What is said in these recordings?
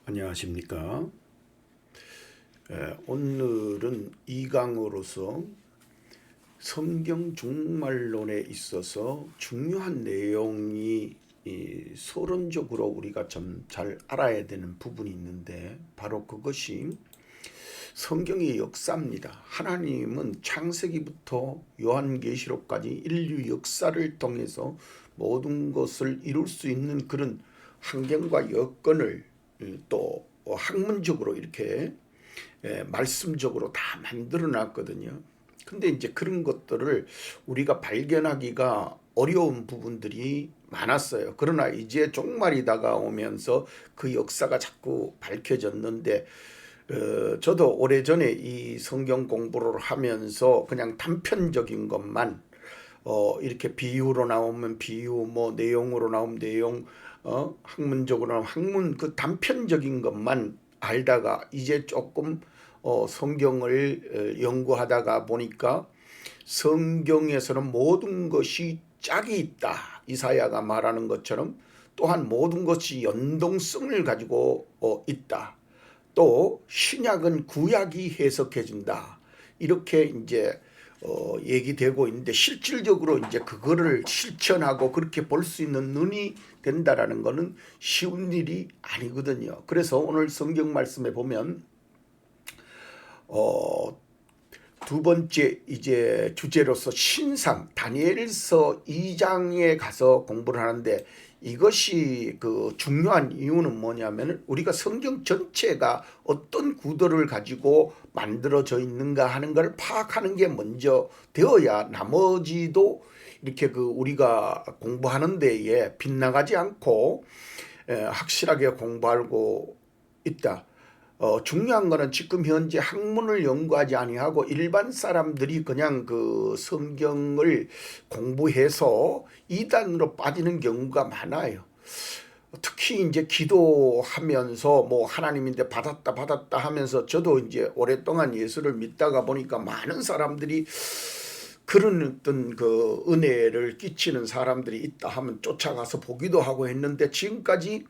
안녕하십니까. 오늘은 2강으로서 성경 종말론에 있어서 중요한 내용이 서론적으로 우리가 좀 잘 알아야 되는 부분이 있는데, 바로 그것이 성경의 역사입니다. 하나님은 창세기부터 요한계시록까지 인류 역사를 통해서 모든 것을 이룰 수 있는 그런 환경과 여건을 또 학문적으로 이렇게 말씀적으로 다 만들어 놨거든요. 근데 이제 그런 것들을 우리가 발견하기가 어려운 부분들이 많았어요. 그러나 이제 종말이 다가오면서 그 역사가 자꾸 밝혀졌는데, 저도 오래전에 이 성경 공부를 하면서 그냥 단편적인 것만 이렇게 비유로 나오면 비유, 뭐 내용으로 나오면 내용, 학문적으로 나오면 학문, 그 단편적인 것만 알다가 이제 조금 성경을 연구하다가 보니까 성경에서는 모든 것이 짝이 있다. 이사야가 말하는 것처럼 또한 모든 것이 연동성을 가지고 있다. 또 신약은 구약이 해석해준다. 이렇게 이제 얘기되고 있는데, 실질적으로 이제 그거를 실천하고 그렇게 볼 수 있는 눈이 된다라는 것은 쉬운 일이 아니거든요. 그래서 오늘 성경 말씀에 보면 어, 두 번째 이제 주제로서 신상, 다니엘서 2장에 가서 공부를 하는데, 이것이 그 중요한 이유는 뭐냐면 우리가 성경 전체가 어떤 구도를 가지고 만들어져 있는가 하는 걸 파악하는 게 먼저 되어야 나머지도 이렇게 그 우리가 공부하는 데에 빗나가지 않고 확실하게 공부하고 있다. 중요한 거는 지금 현재 학문을 연구하지 아니하고 일반 사람들이 그냥 그 성경을 공부해서 이단으로 빠지는 경우가 많아요. 특히 이제 기도하면서 뭐 하나님인데 받았다 하면서, 저도 이제 오랫동안 예수를 믿다가 보니까 많은 사람들이 그런 어떤 그 은혜를 끼치는 사람들이 있다 하면 쫓아가서 보기도 하고 했는데, 지금까지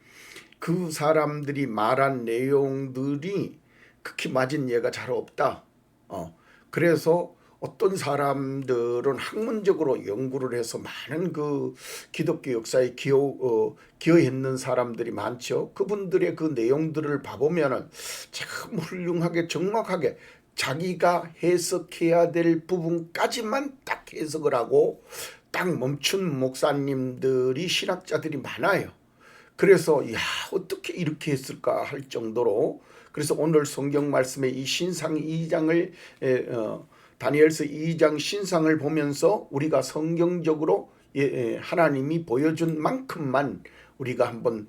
그 사람들이 말한 내용들이 극히 맞은 예가 잘 없다. 그래서 어떤 사람들은 학문적으로 연구를 해서 많은 그 기독교 역사에 기여했는 사람들이 많죠. 그분들의 그 내용들을 봐보면은 참 훌륭하게 정확하게 자기가 해석해야 될 부분까지만 딱 해석을 하고 딱 멈춘 목사님들이, 신학자들이 많아요. 그래서 야, 어떻게 이렇게 했을까 할 정도로, 그래서 오늘 성경 말씀의 이 신상 2장을 다니엘서 2장 신상을 보면서 우리가 성경적으로 하나님이 보여준 만큼만 우리가 한번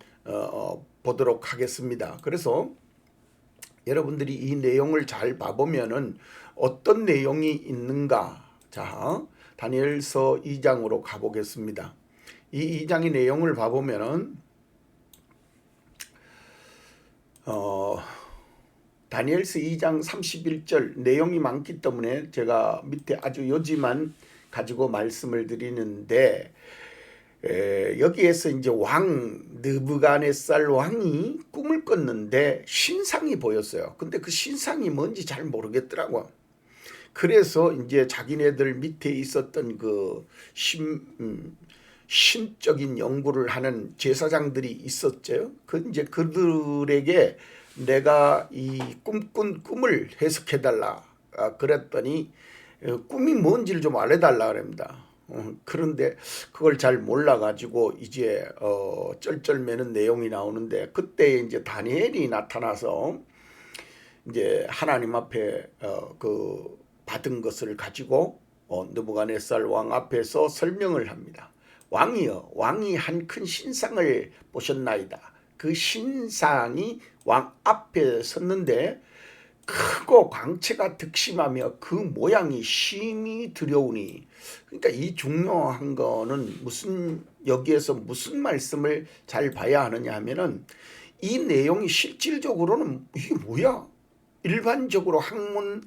보도록 하겠습니다. 그래서 여러분들이 이 내용을 잘 봐보면은 어떤 내용이 있는가. 자, 다니엘서 2장으로 가보겠습니다. 이 2장의 내용을 봐보면은 다니엘서 2장 31절 내용이 많기 때문에 제가 밑에 아주 요지만 가지고 말씀을 드리는데, 여기에서 이제 느부갓네살 왕이 꿈을 꿨는데 신상이 보였어요. 근데 그 신상이 뭔지 잘 모르겠더라고. 그래서 이제 자기네들 밑에 있었던 그 신적인 연구를 하는 제사장들이 있었죠. 그 이제 그들에게 내가 이 꿈꾼 꿈을 해석해달라 그랬더니 꿈이 뭔지를 좀 알려달라 그럽니다. 그런데 그걸 잘 몰라가지고 이제 쩔쩔매는 내용이 나오는데, 그때 이제 다니엘이 나타나서 이제 하나님 앞에 그 받은 것을 가지고 느부갓네살 왕 앞에서 설명을 합니다. 왕이여, 왕이 한 큰 신상을 보셨나이다. 그 신상이 왕 앞에 섰는데 크고 광채가 득심하며 그 모양이 심히 두려우니. 그러니까 이 중요한 거는 여기에서 무슨 말씀을 잘 봐야 하느냐 하면은, 이 내용이 실질적으로는 이게 뭐야? 일반적으로 학문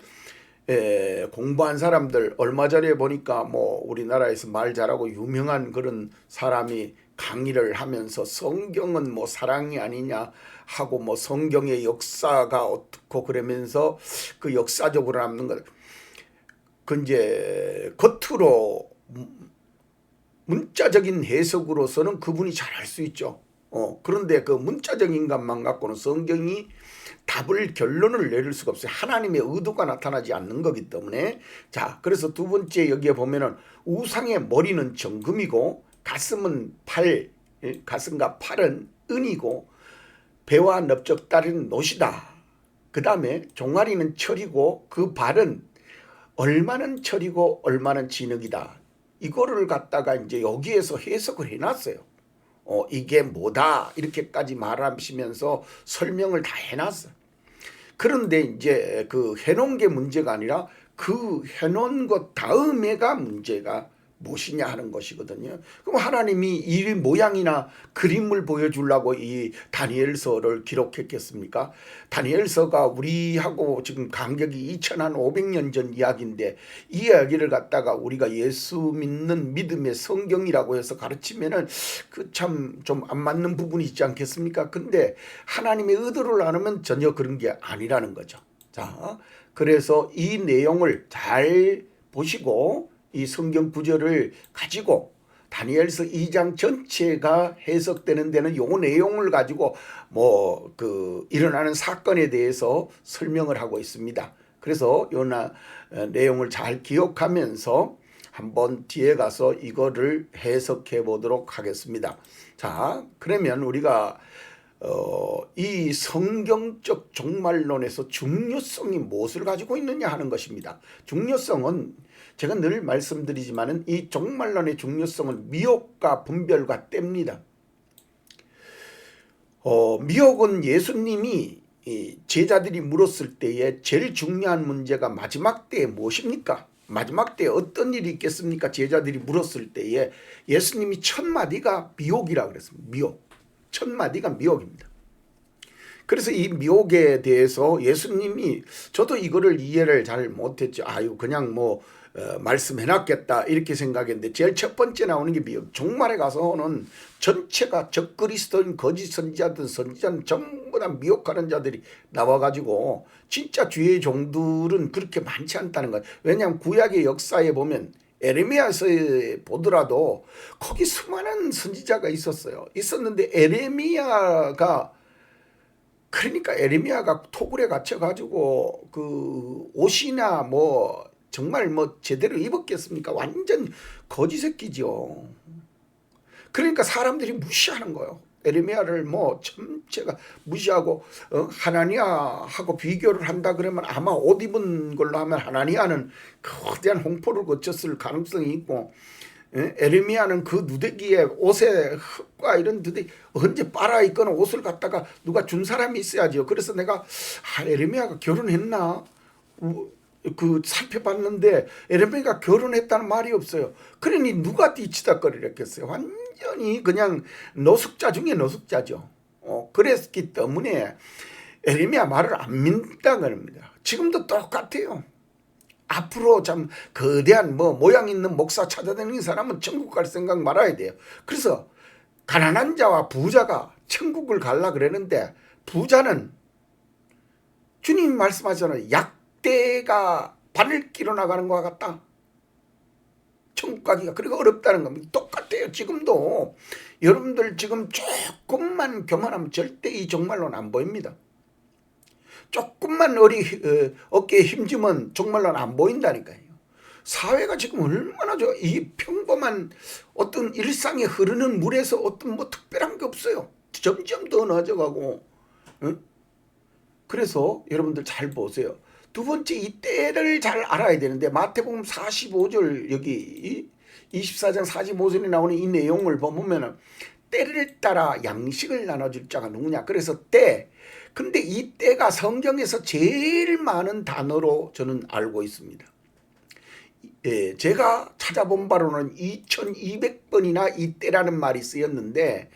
공부한 사람들, 얼마 전에 보니까 뭐 우리나라에서 말 잘하고 유명한 그런 사람이 강의를 하면서 성경은 뭐 사랑이 아니냐 하고 뭐 성경의 역사가 어떻고 그러면서 그 역사적으로 남는 것, 그 이제 겉으로 문자적인 해석으로서는 그분이 잘할 수 있죠. 그런데 그 문자적인 것만 갖고는 성경이 답을 결론을 내릴 수가 없어요. 하나님의 의도가 나타나지 않는 거기 때문에. 자, 그래서 두 번째 여기에 보면은 우상의 머리는 정금이고 가슴은 가슴과 팔은 은이고 배와 넓적다리는 노시다. 그 다음에 종아리는 철이고 그 발은 얼마는 철이고 얼마는 진흙이다. 이거를 갖다가 이제 여기에서 해석을 해놨어요. 이게 뭐다 이렇게까지 말하시면서 설명을 다 해놨어요. 그런데 이제 그 해놓은 게 문제가 아니라 그 해놓은 것 다음에가 문제가 무엇이냐 하는 것이거든요. 그럼 하나님이 이 모양이나 그림을 보여주려고 이 다니엘서를 기록했겠습니까? 다니엘서가 우리하고 지금 간격이 2500년 전 이야기인데 이 이야기를 갖다가 우리가 예수 믿는 믿음의 성경이라고 해서 가르치면은 그 참 좀 안 맞는 부분이 있지 않겠습니까? 근데 하나님의 의도를 나누면 전혀 그런 게 아니라는 거죠. 자, 그래서 이 내용을 잘 보시고 이 성경 구절을 가지고 다니엘서 2장 전체가 해석되는 데는 요 내용을 가지고 뭐 그 일어나는 사건에 대해서 설명을 하고 있습니다. 그래서 요 내용을 잘 기억하면서 한번 뒤에 가서 이거를 해석해 보도록 하겠습니다. 자, 그러면 우리가 이 성경적 종말론에서 중요성이 무엇을 가지고 있느냐 하는 것입니다. 중요성은 제가 늘 말씀드리지만은 이 종말론의 중요성은 미혹과 분별과 때입니다. 미혹은 예수님이 제자들이 물었을 때에 제일 중요한 문제가 마지막 때에 무엇입니까? 마지막 때에 어떤 일이 있겠습니까? 제자들이 물었을 때에 예수님이 첫 마디가 미혹이라고 그랬습니다. 미혹. 첫 마디가 미혹입니다. 그래서 이 미혹에 대해서 예수님이 저도 이거를 이해를 잘 못했죠. 아유 그냥 뭐 말씀해놨겠다 이렇게 생각했는데 제일 첫 번째 나오는 게 미혹. 종말에 가서는 전체가 적그리스도인 거짓 선지자든 선지자는 전부 다 미혹하는 자들이 나와가지고 진짜 주의 종들은 그렇게 많지 않다는 거예요. 왜냐하면 구약의 역사에 보면 에레미야서에 보더라도 거기 수많은 선지자가 있었는데 에레미야가 그러니까 에레미야가 토굴에 갇혀가지고 그 옷이나 뭐 정말 뭐 제대로 입었겠습니까? 완전 거지 새끼죠. 그러니까 사람들이 무시하는 거예요. 에레미야를 뭐 전체가 무시하고 하나니아하고 비교를 한다 그러면 아마 옷 입은 걸로 하면 하나니아는 거대한 홍포를 거쳤을 가능성이 있고 에레미야는 그 누대기에 옷에 흙과 이런 누대기 언제 빨아 입거나 옷을 갖다가 누가 준 사람이 있어야죠. 그래서 내가 에레미야가 결혼했나 그 살펴봤는데 에레미야가 결혼했다는 말이 없어요. 그러니 누가 뒤치다거리랬겠어요. 완전히 그냥 노숙자 중에 노숙자죠. 그랬기 때문에 에레미야 말을 안 믿는다는 겁니다. 지금도 똑같아요. 앞으로 참 거대한 뭐 모양 있는 목사 찾아다니는 사람은 천국 갈 생각 말아야 돼요. 그래서 가난한 자와 부자가 천국을 갈라 그러는데 부자는 주님 말씀하잖아요. 약대가 바늘 끼러 나가는 것 같다. 천국 가기가 그리고 어렵다는 겁니다. 똑같아요. 지금도 여러분들 지금 조금만 교만하면 절대 이 종말로는 안 보입니다. 조금만 어깨에 힘주면 정말로는 안 보인다니까요. 사회가 지금 얼마나 이 평범한 어떤 일상에 흐르는 물에서 어떤 뭐 특별한 게 없어요. 점점 더 나아져가고. 그래서 여러분들 잘 보세요. 두 번째 이 때를 잘 알아야 되는데 마태복음 45절 여기 24장 45절에 나오는 이 내용을 보면은 때를 따라 양식을 나눠줄 자가 누구냐. 그래서 때. 근데 이 때가 성경에서 제일 많은 단어로 저는 알고 있습니다. 예, 제가 찾아본 바로는 2200번이나 이 때라는 말이 쓰였는데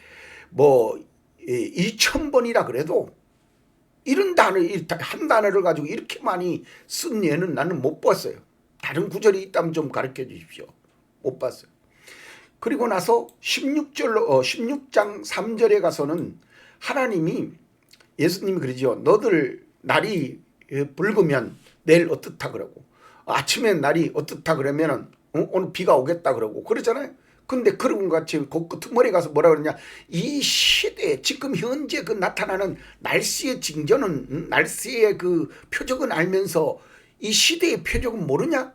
뭐 2000번이라 그래도 이런 단어 한 단어를 가지고 이렇게 많이 쓴 예는 나는 못 봤어요. 다른 구절이 있다면 좀 가르쳐 주십시오. 못 봤어요. 그리고 나서 16장 3절에 가서는 하나님이 예수님이 그러죠. 너들 날이 붉으면 내일 어떻다 그러고 아침에 날이 어떻다 그러면은 오늘 비가 오겠다 그러고 그러잖아요. 근데 그런 것 같이 그 끄트머리 가서 뭐라 그러냐, 이 시대에 지금 현재 그 나타나는 날씨의 징조는 날씨의 그 표적은 알면서 이 시대의 표적은 모르냐?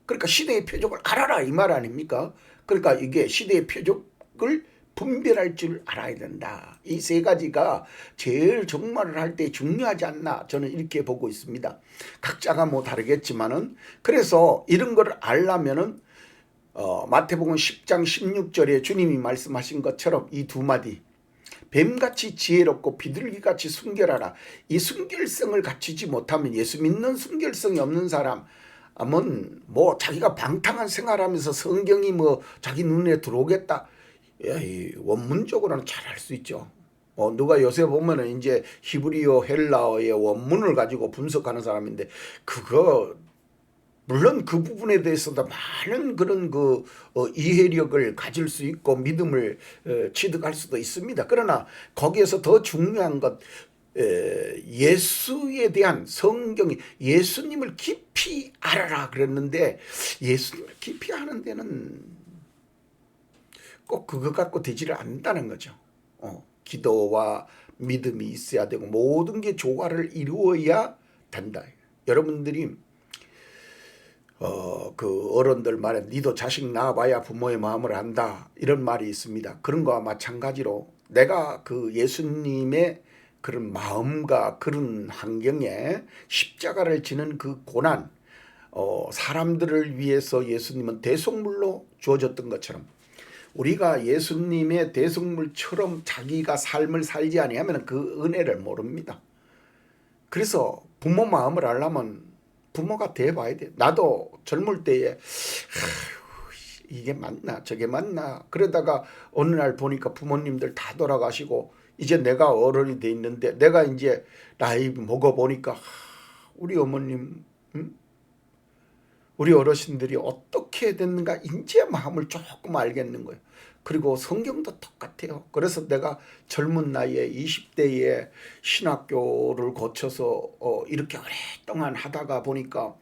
그러니까 시대의 표적을 알아라 이 말 아닙니까? 그러니까 이게 시대의 표적을 분별할 줄 알아야 된다. 이 세 가지가 제일 종말을 할 때 중요하지 않나 저는 이렇게 보고 있습니다. 각자가 뭐 다르겠지만은 그래서 이런 걸 알려면은 마태복음 10장 16절에 주님이 말씀하신 것처럼 이 두 마디 뱀같이 지혜롭고 비둘기같이 순결하라. 이 순결성을 갖추지 못하면 예수 믿는 순결성이 없는 사람은 뭐 자기가 방탕한 생활하면서 성경이 뭐 자기 눈에 들어오겠다. 원문적으로는 잘 할 수 있죠. 누가 요새 보면은 이제 히브리어 헬라어의 원문을 가지고 분석하는 사람인데 그거 물론 그 부분에 대해서도 많은 그런 이해력을 가질 수 있고 믿음을 취득할 수도 있습니다. 그러나 거기에서 더 중요한 것 예수에 대한 성경이 예수님을 깊이 알아라 그랬는데 예수님을 깊이 아는 데는 꼭 그거 갖고 되지를 않는다는 거죠. 기도와 믿음이 있어야 되고 모든 게 조화를 이루어야 된다. 여러분들이 그 어른들 말에 니도 자식 낳아봐야 부모의 마음을 안다 이런 말이 있습니다. 그런 거와 마찬가지로 내가 그 예수님의 그런 마음과 그런 환경에 십자가를 지는 그 고난 사람들을 위해서 예수님은 대속물로 주어졌던 것처럼 우리가 예수님의 대속물처럼 자기가 삶을 살지 아니하면 그 은혜를 모릅니다. 그래서 부모 마음을 알려면 부모가 돼봐야 돼. 나도 젊을 때에 이게 맞나 저게 맞나 그러다가 어느 날 보니까 부모님들 다 돌아가시고 이제 내가 어른이 돼 있는데 내가 이제 나이 먹어보니까 우리 어머님 우리 어르신들이 어떻게 됐는가 이제 마음을 조금 알겠는 거예요. 그리고 성경도 똑같아요. 그래서 내가 젊은 나이에 20대에 신학교를 거쳐서 이렇게 오랫동안 하다가 보니까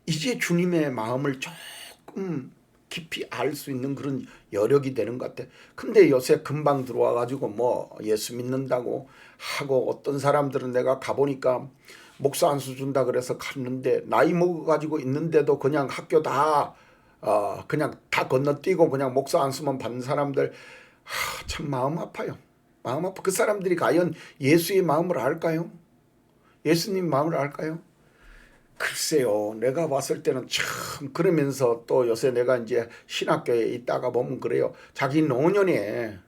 이제 주님의 마음을 조금 깊이 알 수 있는 그런 여력이 되는 것 같아. 근데 요새 금방 들어와 가지고 뭐 예수 믿는다고 하고 어떤 사람들은 내가 가보니까 목사 안수 준다 그래서 갔는데 나이 먹어가지고 있는데도 그냥 학교 다 그냥 다 건너뛰고 그냥 목사 안수만 받는 사람들 참 마음 아파요. 마음 아파. 그 사람들이 과연 예수의 마음을 알까요? 예수님 마음을 알까요? 글쎄요. 내가 봤을 때는 참 그러면서 또 요새 내가 이제 신학교에 있다가 보면 그래요. 자기 노년에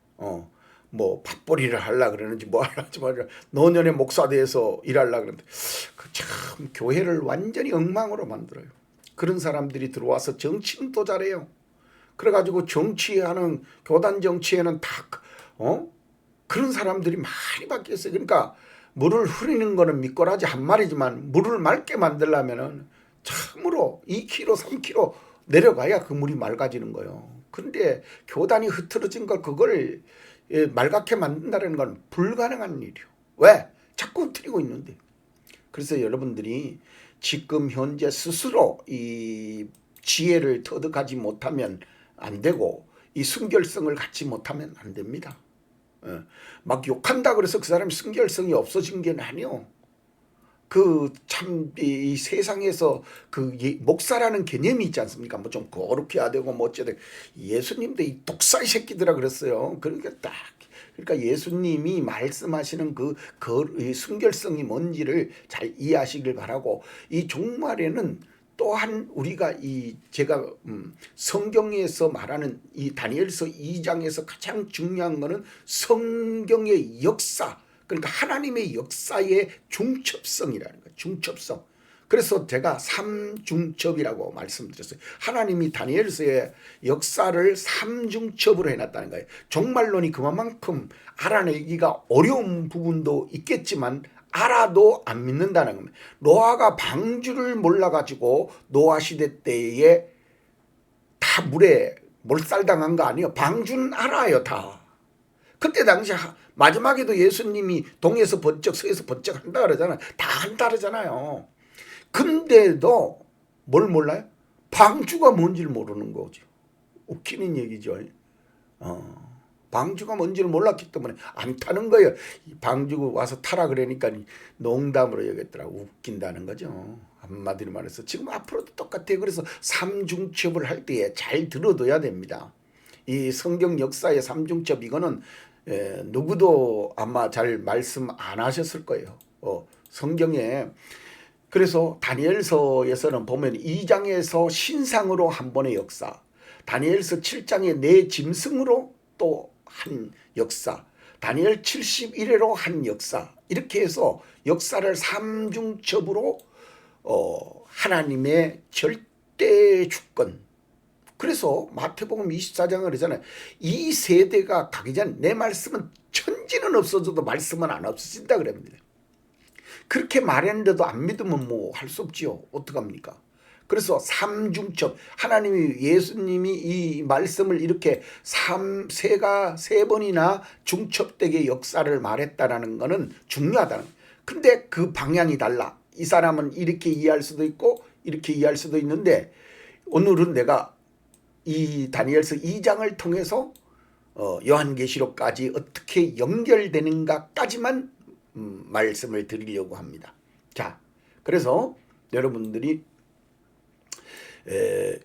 뭐 밭벌이를 하려 그러는지 뭐 하려지 말라 노년에 목사 돼서 일하려 그러는데 참 교회를 완전히 엉망으로 만들어요. 그런 사람들이 들어와서 정치는 또 잘해요. 그래가지고 정치하는 교단 정치에는 다 그런 사람들이 많이 바뀌었어요. 그러니까 물을 흐리는 거는 미꾸라지 한 마리지만 물을 맑게 만들려면은 참으로 2km 3km 내려가야 그 물이 맑아지는 거예요. 그런데 교단이 흐트러진 걸 그걸 맑게 만든다는 건 불가능한 일이요. 왜? 자꾸 흐트리고 있는데. 그래서 여러분들이 지금 현재 스스로 이 지혜를 터득하지 못하면 안 되고 이 순결성을 갖지 못하면 안 됩니다. 막 욕한다 그래서 그 사람이 순결성이 없어진 게 아니요. 그 참 이 세상에서 그 목사라는 개념이 있지 않습니까? 뭐 좀 거룩해야 되고 뭐 어쩌되 예수님도 이 독사의 새끼들아 그랬어요. 그러니까 딱 그러니까 예수님이 말씀하시는 그 순결성이 뭔지를 잘 이해하시길 바라고 이 종말에는 또한 우리가 제가 성경에서 말하는 이 다니엘서 2장에서 가장 중요한 거는 성경의 역사 그러니까 하나님의 역사의 중첩성이라는 거예요. 중첩성. 그래서 제가 삼중첩이라고 말씀드렸어요. 하나님이 다니엘서의 역사를 삼중첩으로 해놨다는 거예요. 종말론이 그만큼 알아내기가 어려운 부분도 있겠지만 알아도 안 믿는다는 겁니다. 노아가 방주를 몰라가지고 노아 시대 때에 다 물에 몰살당한 거 아니에요. 방주는 알아요 다. 그때 당시 마지막에도 예수님이 동에서 번쩍 서에서 번쩍 한다 그러잖아요. 다 한다 그러잖아요. 근데도 뭘 몰라요? 방주가 뭔지를 모르는 거죠. 웃기는 얘기죠. 방주가 뭔지를 몰랐기 때문에 안 타는 거예요. 방주 와서 타라 그러니까 농담으로 여겼더라. 웃긴다는 거죠. 한마디로 말해서 지금 앞으로도 똑같아요. 그래서 삼중첩을 할 때에 잘 들어둬야 됩니다. 이 성경 역사의 삼중첩 이거는 누구도 아마 잘 말씀 안 하셨을 거예요. 성경에 그래서 다니엘서에서는 보면 2장에서 신상으로 한 번의 역사, 다니엘서 7장에 내 짐승으로 또 한 역사, 다니엘 71회로 한 역사, 이렇게 해서 역사를 삼중첩으로 하나님의 절대 주권. 그래서 마태복음 24장을 그러잖아요. 이 세대가 가기 전 내 말씀은 천지는 없어져도 말씀은 안 없어진다 그럽니다. 그렇게 말했는데도 안 믿으면 뭐 할 수 없지요. 어떡합니까? 그래서 삼중첩, 하나님이 예수님이 이 말씀을 이렇게 세 번이나 중첩되게 역사를 말했다라는 것은 중요하다는 거예요. 근데 그 방향이 달라. 이 사람은 이렇게 이해할 수도 있고 이렇게 이해할 수도 있는데 오늘은 내가 이 다니엘서 2장을 통해서 요한계시록까지 어떻게 연결되는가까지만 말씀을 드리려고 합니다. 자, 그래서 여러분들이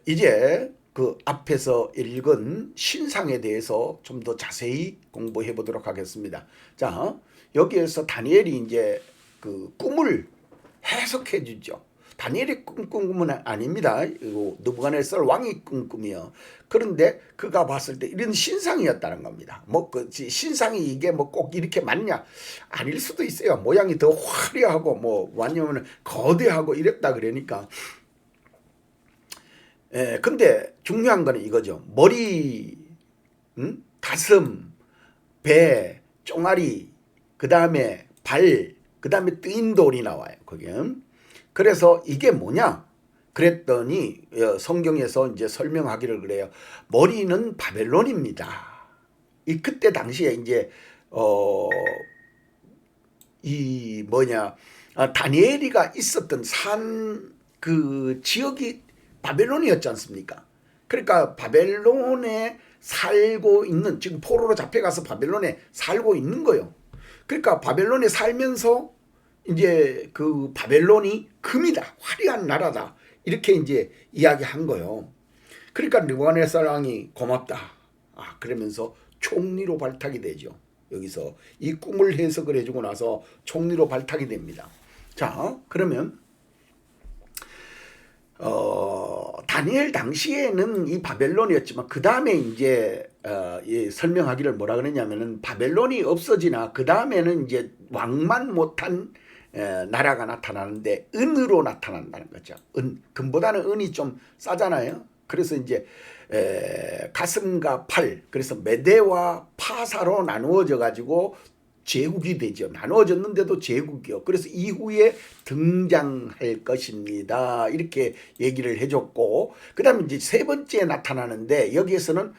이제 그 앞에서 읽은 신상에 대해서 좀 더 자세히 공부해 보도록 하겠습니다. 자, 여기에서 다니엘이 이제 그 꿈을 해석해 주죠. 다니엘이 꾼 꿈은 아닙니다. 느부갓네살 왕이 꾼 꿈이요. 그런데 그가 봤을 때 이런 신상이었다는 겁니다. 뭐 그 신상이 이게 뭐 꼭 이렇게 맞냐? 아닐 수도 있어요. 모양이 더 화려하고 뭐 아니면 거대하고 이랬다 그러니까. 근데 중요한 거는 이거죠. 머리, 가슴, 배, 종아리, 그 다음에 발, 그 다음에 뜨인 돌이 나와요. 거기. 그래서 이게 뭐냐? 그랬더니 성경에서 이제 설명하기를 그래요. 머리는 바벨론입니다. 이 그때 당시에 이제 다니엘이가 있었던 산 그 지역이 바벨론이었지 않습니까? 그러니까 바벨론에 살고 있는, 지금 포로로 잡혀가서 바벨론에 살고 있는 거예요. 그러니까 바벨론에 살면서 이제 그 바벨론이 금이다, 화려한 나라다, 이렇게 이제 이야기한 거예요. 그러니까 느부갓네살 왕이 고맙다, 그러면서 총리로 발탁이 되죠. 여기서 이 꿈을 해석을 해주고 나서 총리로 발탁이 됩니다. 자, 그러면 다니엘 당시에는 이 바벨론이었지만 그 다음에 이제 설명하기를 뭐라 그러냐면은 바벨론이 없어지나 그 다음에는 이제 왕만 못한 나라가 나타나는데 은으로 나타난다는 거죠. 금보다는 은이 좀 싸잖아요. 그래서 이제 가슴과 팔, 그래서 메대와 파사로 나누어져 가지고 제국이 되죠. 나누어졌는데도 제국이요. 그래서 이후에 등장할 것입니다. 이렇게 얘기를 해줬고, 그 다음에 이제 세 번째 나타나는데 여기에서는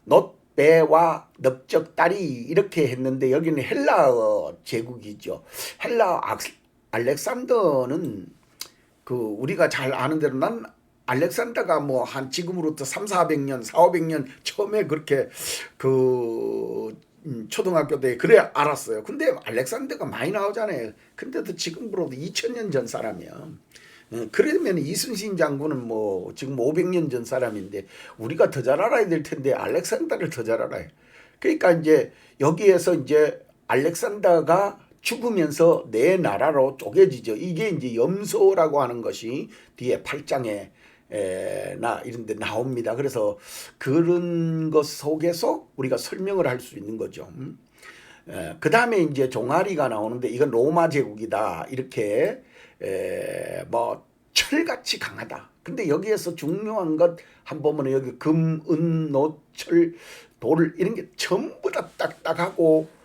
놋배와 넓적다리 이렇게 했는데 여기는 헬라어 제국이죠. 헬라 알렉산더는 그 우리가 잘 아는 대로 난 알렉산더가 뭐 한 지금으로부터 300~400년, 400~500년 처음에 그렇게 초등학교 때 그래 알았어요. 근데 알렉산더가 많이 나오잖아요. 근데도 지금으로부터 2000년 전 사람이야. 그러면 이순신 장군은 뭐 지금 500년 전 사람인데 우리가 더 잘 알아야 될 텐데 알렉산더를 더 잘 알아요. 그러니까 이제 여기에서 이제 알렉산더가 죽으면서 내 나라로 쪼개지죠. 이게 이제 염소라고 하는 것이 뒤에 8장에 이런 데 나옵니다. 그래서 그런 것 속에서 우리가 설명을 할 수 있는 거죠. 그 다음에 이제 종아리가 나오는데 이건 로마 제국이다. 이렇게 뭐 철같이 강하다. 근데 여기에서 중요한 것 한번 보면 여기 금, 은, 노, 철, 돌 이런 게 전부 다 딱딱하고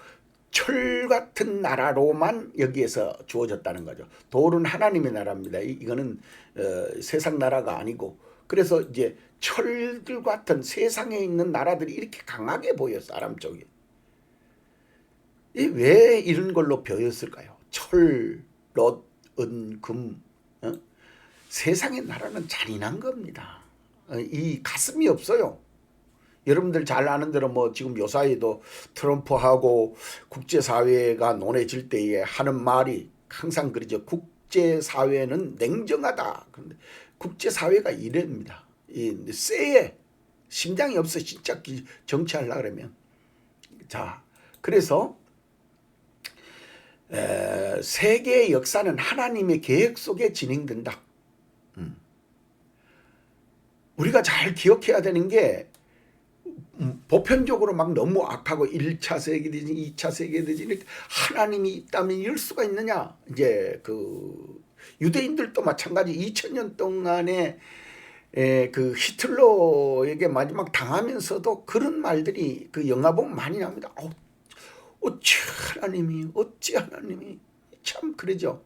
철 같은 나라로만 여기에서 주어졌다는 거죠. 돌은 하나님의 나라입니다. 이거는 세상 나라가 아니고. 그래서 이제 철들 같은 세상에 있는 나라들이 이렇게 강하게 보여 사람 쪽에. 왜 이런 걸로 보였을까요? 철, 롯, 은, 금. 세상의 나라는 잔인한 겁니다. 이 가슴이 없어요. 여러분들 잘 아는 대로 뭐 지금 요사이도 트럼프하고 국제사회가 논해질 때에 하는 말이 항상 그러죠. 국제사회는 냉정하다. 그런데 국제사회가 이랍니다. 쎄해. 심장이 없어. 진짜 정치하려고 그러면. 자, 그래서 세계의 역사는 하나님의 계획 속에 진행된다. 우리가 잘 기억해야 되는 게 보편적으로 막 너무 악하고 1차 세계대전, 2차 세계대전 하나님이 있다면 이럴 수가 있느냐. 이제 그 유대인들도 마찬가지 2000년 동안에 그 히틀러에게 마지막 당하면서도 그런 말들이 그 영화 보면 많이 나옵니다. 어찌 하나님이 참 그러죠.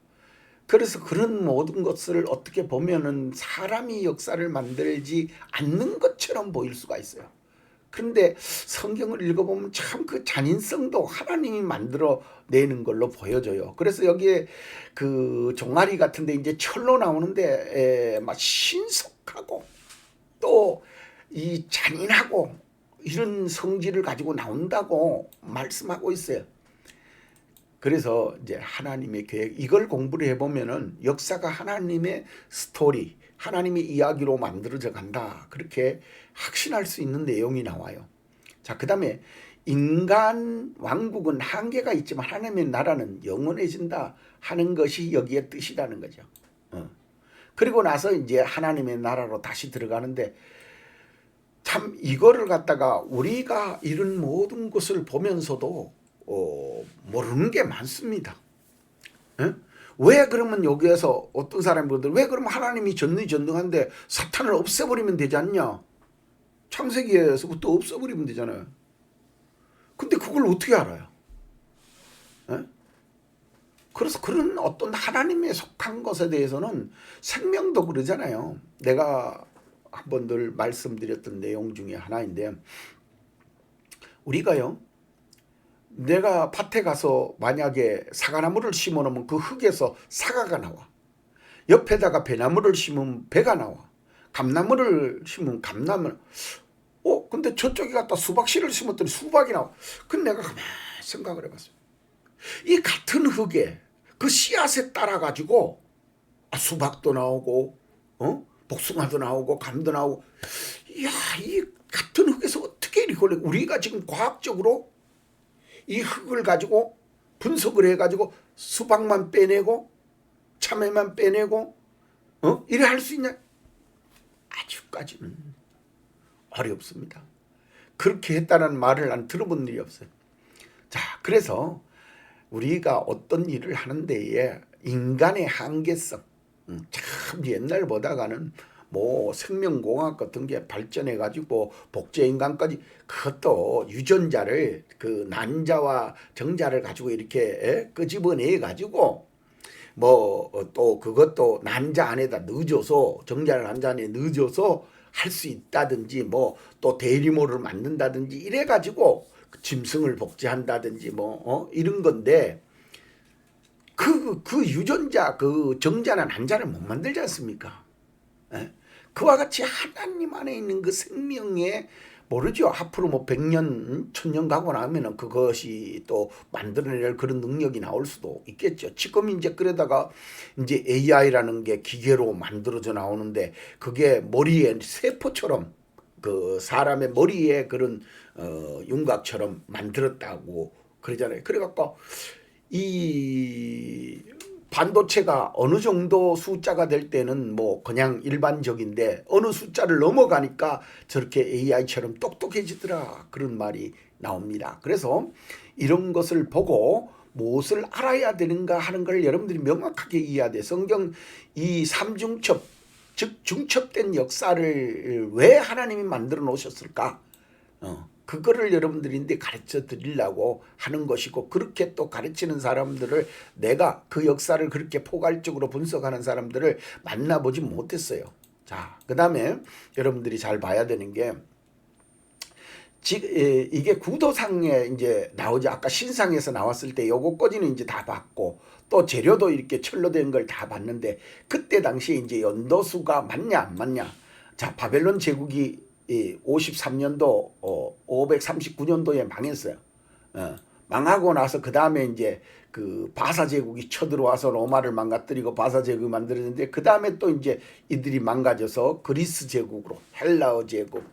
그래서 그런 모든 것을 어떻게 보면은 사람이 역사를 만들지 않는 것처럼 보일 수가 있어요. 그런데 성경을 읽어보면 참 그 잔인성도 하나님이 만들어내는 걸로 보여져요. 그래서 여기에 그 종아리 같은데 이제 철로 나오는데 막 신속하고 또 이 잔인하고 이런 성질을 가지고 나온다고 말씀하고 있어요. 그래서 이제 하나님의 계획, 이걸 공부를 해보면은 역사가 하나님의 스토리, 하나님의 이야기로 만들어져 간다. 그렇게 확신할 수 있는 내용이 나와요. 자, 그 다음에 인간 왕국은 한계가 있지만 하나님의 나라는 영원해진다 하는 것이 여기에 뜻이라는 거죠. 그리고 나서 이제 하나님의 나라로 다시 들어가는데 참 이거를 갖다가 우리가 이런 모든 것을 보면서도 모르는 게 많습니다. 왜 그러면 여기에서 어떤 사람들은 왜 그러면 하나님이 전능한데 사탄을 없애버리면 되지 않냐? 창세기에서부터 없애버리면 되잖아요. 근데 그걸 어떻게 알아요? 그래서 그런 어떤 하나님에 속한 것에 대해서는 생명도 그러잖아요. 내가 한번 늘 말씀드렸던 내용 중에 하나인데 우리가요. 내가 밭에 가서 만약에 사과나무를 심어 놓으면 그 흙에서 사과가 나와. 옆에다가 배나무를 심으면 배가 나와. 감나무를 심으면 감나무. 근데 저쪽에 갖다 수박씨를 심었더니 수박이 나와. 근데 내가 가만히 생각을 해봤어요. 이 같은 흙에 그 씨앗에 따라 가지고 수박도 나오고 복숭아도 나오고 감도 나오고. 이야, 이 같은 흙에서 어떻게 이렇게 우리가 지금 과학적으로 이 흙을 가지고 분석을 해가지고 수박만 빼내고 참외만 빼내고 이래 할 수 있냐? 아직까지는 어렵습니다. 그렇게 했다는 말을 난 들어본 일이 없어요. 자, 그래서 우리가 어떤 일을 하는 데에 인간의 한계성, 참 옛날 보다가는 뭐 생명공학 같은 게 발전해 가지고 복제인간까지 그것도 유전자를 그 난자와 정자를 가지고 이렇게 끄집어내 가지고 뭐 또 그것도 난자 안에다 넣어줘서 정자를 난자 안에 넣어줘서 할 수 있다든지 뭐 또 대리모를 만든다든지 이래 가지고 짐승을 복제한다든지 뭐 이런 건데 그 유전자 그 정자나 난자를 못 만들지 않습니까? 그와 같이 하나님 안에 있는 그 생명에 모르죠. 앞으로 뭐 100년, 1000년 가고 나면은 그것이 또 만들어낼 그런 능력이 나올 수도 있겠죠. 지금 이제 그러다가 이제 AI라는 게 기계로 만들어져 나오는데 그게 머리에 세포처럼 그 사람의 머리에 그런 윤곽처럼 만들었다고 그러잖아요. 그래갖고 이 반도체가 어느 정도 숫자가 될 때는 뭐 그냥 일반적인데 어느 숫자를 넘어가니까 저렇게 AI처럼 똑똑해지더라 그런 말이 나옵니다. 그래서 이런 것을 보고 무엇을 알아야 되는가 하는 걸 여러분들이 명확하게 이해해야 돼. 성경 이 삼중첩 즉 중첩된 역사를 왜 하나님이 만들어 놓으셨을까? 그거를 여러분들인데 가르쳐 드리려고 하는 것이고 그렇게 또 가르치는 사람들을 내가 그 역사를 그렇게 포괄적으로 분석하는 사람들을 만나보지 못했어요. 자, 그 다음에 여러분들이 잘 봐야 되는 게 이게 구도상에 이제 나오지. 아까 신상에서 나왔을 때 요거까지는 이제 다 봤고, 또 재료도 이렇게 철로 된 걸 다 봤는데, 그때 당시에 이제 연도수가 맞냐 안 맞냐. 자, 바벨론 제국이 53년도 539년도에 망했어요. 망하고 나서 그 다음에 이제 그 바사 제국이 쳐들어와서 로마를 망가뜨리고 바사 제국이 만들어졌는데, 그 다음에 또 이제 이들이 망가져서 그리스 제국으로, 헬라어 제국,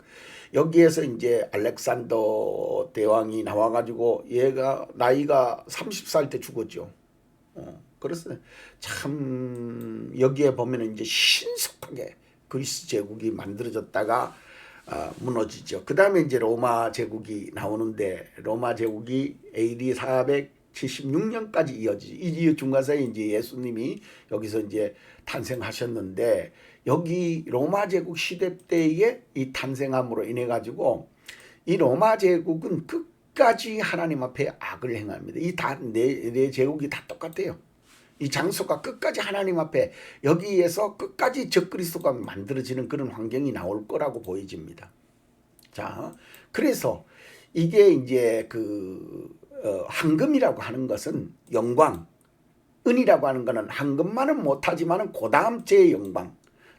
여기에서 이제 알렉산더 대왕이 나와가지고 얘가 나이가 30살 때 죽었죠. 그래서 참 여기에 보면은 이제 신속하게 그리스 제국이 만들어졌다가 무너지죠. 그 다음에 이제 로마 제국이 나오는데, 로마 제국이 AD 476년까지 이어지죠. 이 중간사에 이제 예수님이 여기서 이제 탄생하셨는데, 여기 로마 제국 시대 때의 이 탄생함으로 인해 가지고 이 로마 제국은 끝까지 하나님 앞에 악을 행합니다. 이 다 네 제국이 다 똑같아요. 이 장소가 끝까지 하나님 앞에, 여기에서 끝까지 적그리스도가 만들어지는 그런 환경이 나올 거라고 보여집니다. 자, 그래서 이게 이제 황금이라고 하는 것은 영광, 은이라고 하는 것은 황금만은 못하지만은 그 다음 제 영광,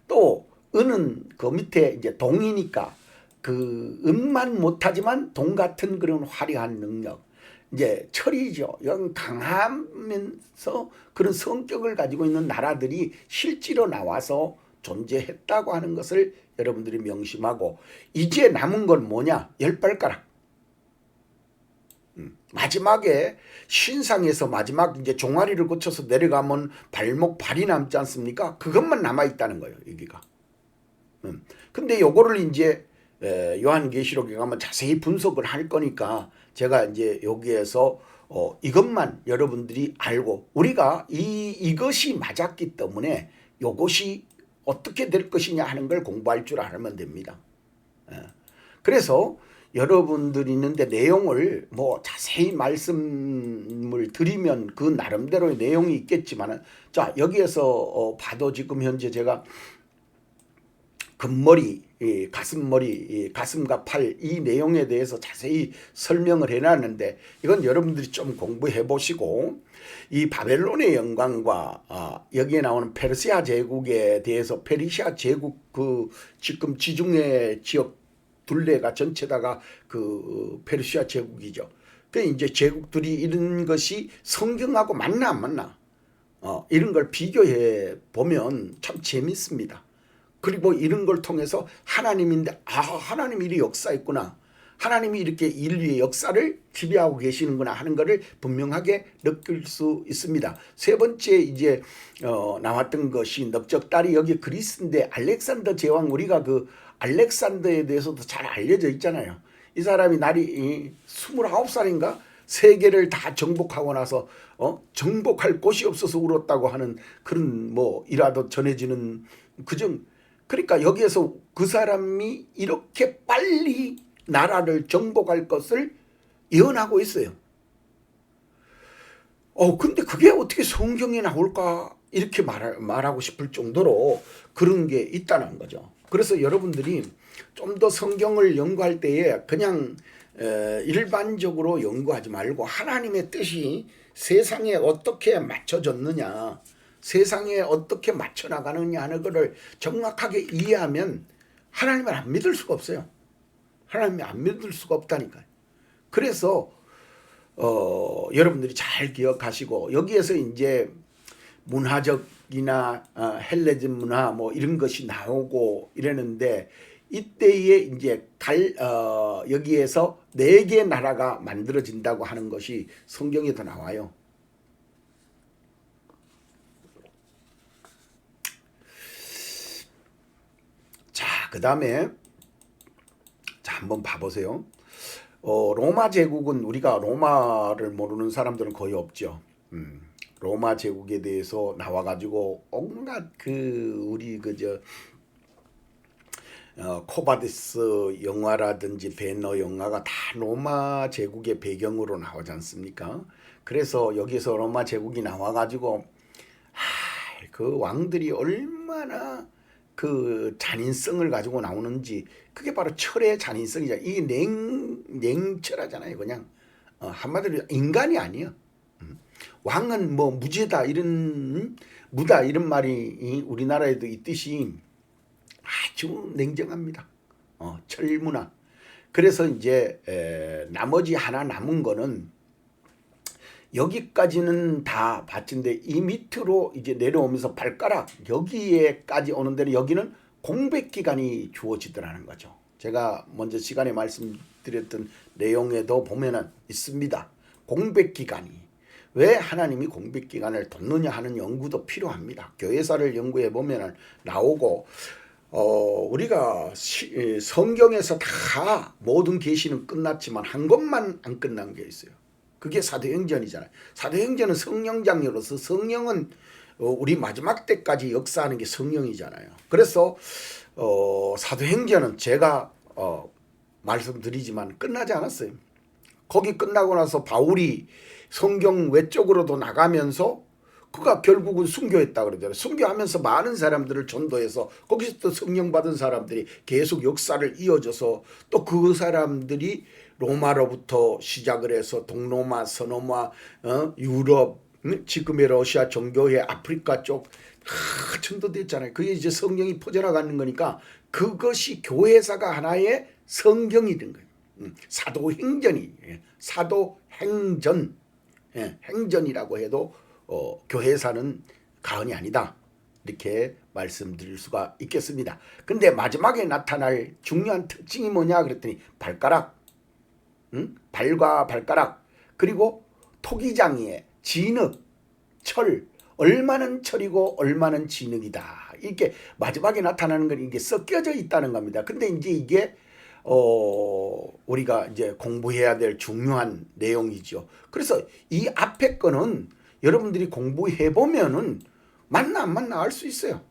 또 은은 그 밑에 이제 동이니까 그 은만 못하지만 동 같은 그런 화려한 능력, 이제 철이죠. 이런 강하면서 그런 성격을 가지고 있는 나라들이 실제로 나와서 존재했다고 하는 것을 여러분들이 명심하고, 이제 남은 건 뭐냐? 10발가락. 마지막에 신상에서 마지막 이제 종아리를 거쳐서 내려가면 발이 남지 않습니까? 그것만 남아 있다는 거예요, 여기가. 근데 요거를 이제 요한계시록에 가면 자세히 분석을 할 거니까 제가 이제 여기에서 이것만 여러분들이 알고, 우리가 이것이 맞았기 때문에 요것이 어떻게 될 것이냐 하는 걸 공부할 줄 알면 됩니다. 그래서 여러분들이 있는데 내용을 뭐 자세히 말씀을 드리면 그 나름대로의 내용이 있겠지만은, 자, 여기에서 봐도 지금 현재 제가 금머리, 가슴머리, 가슴과 팔, 이 내용에 대해서 자세히 설명을 해놨는데, 이건 여러분들이 좀 공부해 보시고, 이 바벨론의 영광과 여기에 나오는 페르시아 제국에 대해서, 페르시아 제국 지금 지중해 지역 둘레가 전체다가 그 페르시아 제국이죠. 그 이제 제국들이 이런 것이 성경하고 맞나 안 맞나, 이런 걸 비교해 보면 참 재밌습니다. 그리고 이런 걸 통해서 하나님인데, 하나님이 이리 역사했구나, 하나님이 이렇게 인류의 역사를 지배하고 계시는구나 하는 것을 분명하게 느낄 수 있습니다. 세 번째 이제 나왔던 것이 넓적다리, 여기 그리스인데 알렉산더 제왕, 우리가 그 알렉산더에 대해서도 잘 알려져 있잖아요. 이 사람이 날이 29살인가 세계를 다 정복하고 나서 정복할 곳이 없어서 울었다고 하는 그런 뭐 이라도 전해지는 그정. 그러니까 여기에서 그 사람이 이렇게 빨리 나라를 정복할 것을 예언하고 있어요. 근데 그게 어떻게 성경에 나올까, 이렇게 말하고 싶을 정도로 그런 게 있다는 거죠. 그래서 여러분들이 좀 더 성경을 연구할 때에 그냥 일반적으로 연구하지 말고, 하나님의 뜻이 세상에 어떻게 맞춰졌느냐, 세상에 어떻게 맞춰 나가느냐 하는 것을 정확하게 이해하면 하나님을 안 믿을 수가 없어요. 하나님이 안 믿을 수가 없다니까요. 그래서 여러분들이 잘 기억하시고, 여기에서 이제 문화적이나 헬레즘 문화 뭐 이런 것이 나오고 이러는데, 이때에 이제 여기에서 4개 나라가 만들어진다고 하는 것이 성경에도 나와요. 자, 그 다음에 한번 봐보세요. 로마 제국은, 우리가 로마를 모르는 사람들은 거의 없죠. 로마 제국에 대해서 나와가지고 온갖 우리 코바디스 영화라든지 베너 영화가 다 로마 제국의 배경으로 나오지 않습니까? 그래서 여기서 로마 제국이 나와가지고 그 왕들이 얼마나 그 잔인성을 가지고 나오는지 그게 바로 철의 잔인성이잖아요. 이게 냉철하잖아요. 그냥 한마디로 인간이 아니에요. 왕은 뭐 무죄다 이런 무다 이런 말이 우리나라에도 있듯이 아주 냉정합니다. 철문화. 그래서 이제 나머지 하나 남은 거는 여기까지는 다 받친데 이 밑으로 이제 내려오면서 발가락 여기에까지 오는 데는 여기는 공백 기간이 주어지더라는 거죠. 제가 먼저 시간에 말씀드렸던 내용에도 보면은 있습니다. 공백 기간이 왜 하나님이 공백 기간을 뒀느냐 하는 연구도 필요합니다. 교회사를 연구해 보면은 나오고 우리가 성경에서 다 모든 계시는 끝났지만 한 것만 안 끝난 게 있어요. 그게 사도행전이잖아요. 사도행전은 성령장로로서 성령은 우리 마지막 때까지 역사하는 게 성령이잖아요. 그래서 사도행전은 제가 말씀드리지만 끝나지 않았어요. 거기 끝나고 나서 바울이 성경 외쪽으로도 나가면서 그가 결국은 순교했다 그러잖아요. 순교하면서 많은 사람들을 전도해서 거기서 또 성령 받은 사람들이 계속 역사를 이어져서 또 그 사람들이 로마로부터 시작을 해서 동로마, 서노마, 유럽, 지금의 러시아 정교회, 아프리카 쪽 다 전도됐잖아요. 그게 이제 성령이 퍼져나가는 거니까 그것이 교회사가 하나의 성경이 된 거예요. 사도행전이 사도행전, 행전이라고 해도 교회사는 가언이 아니다. 이렇게 말씀드릴 수가 있겠습니다. 근데 마지막에 나타날 중요한 특징이 뭐냐 그랬더니 발가락, 발과 발가락, 그리고 토기장이의 진흙, 철, 얼마는 철이고 얼마는 진흙이다. 이렇게 마지막에 나타나는 건 이게 섞여져 있다는 겁니다. 근데 이제 이게 우리가 이제 공부해야 될 중요한 내용이죠. 그래서 이 앞에 거는 여러분들이 공부해 보면은 맞나 안 맞나 알 수 있어요.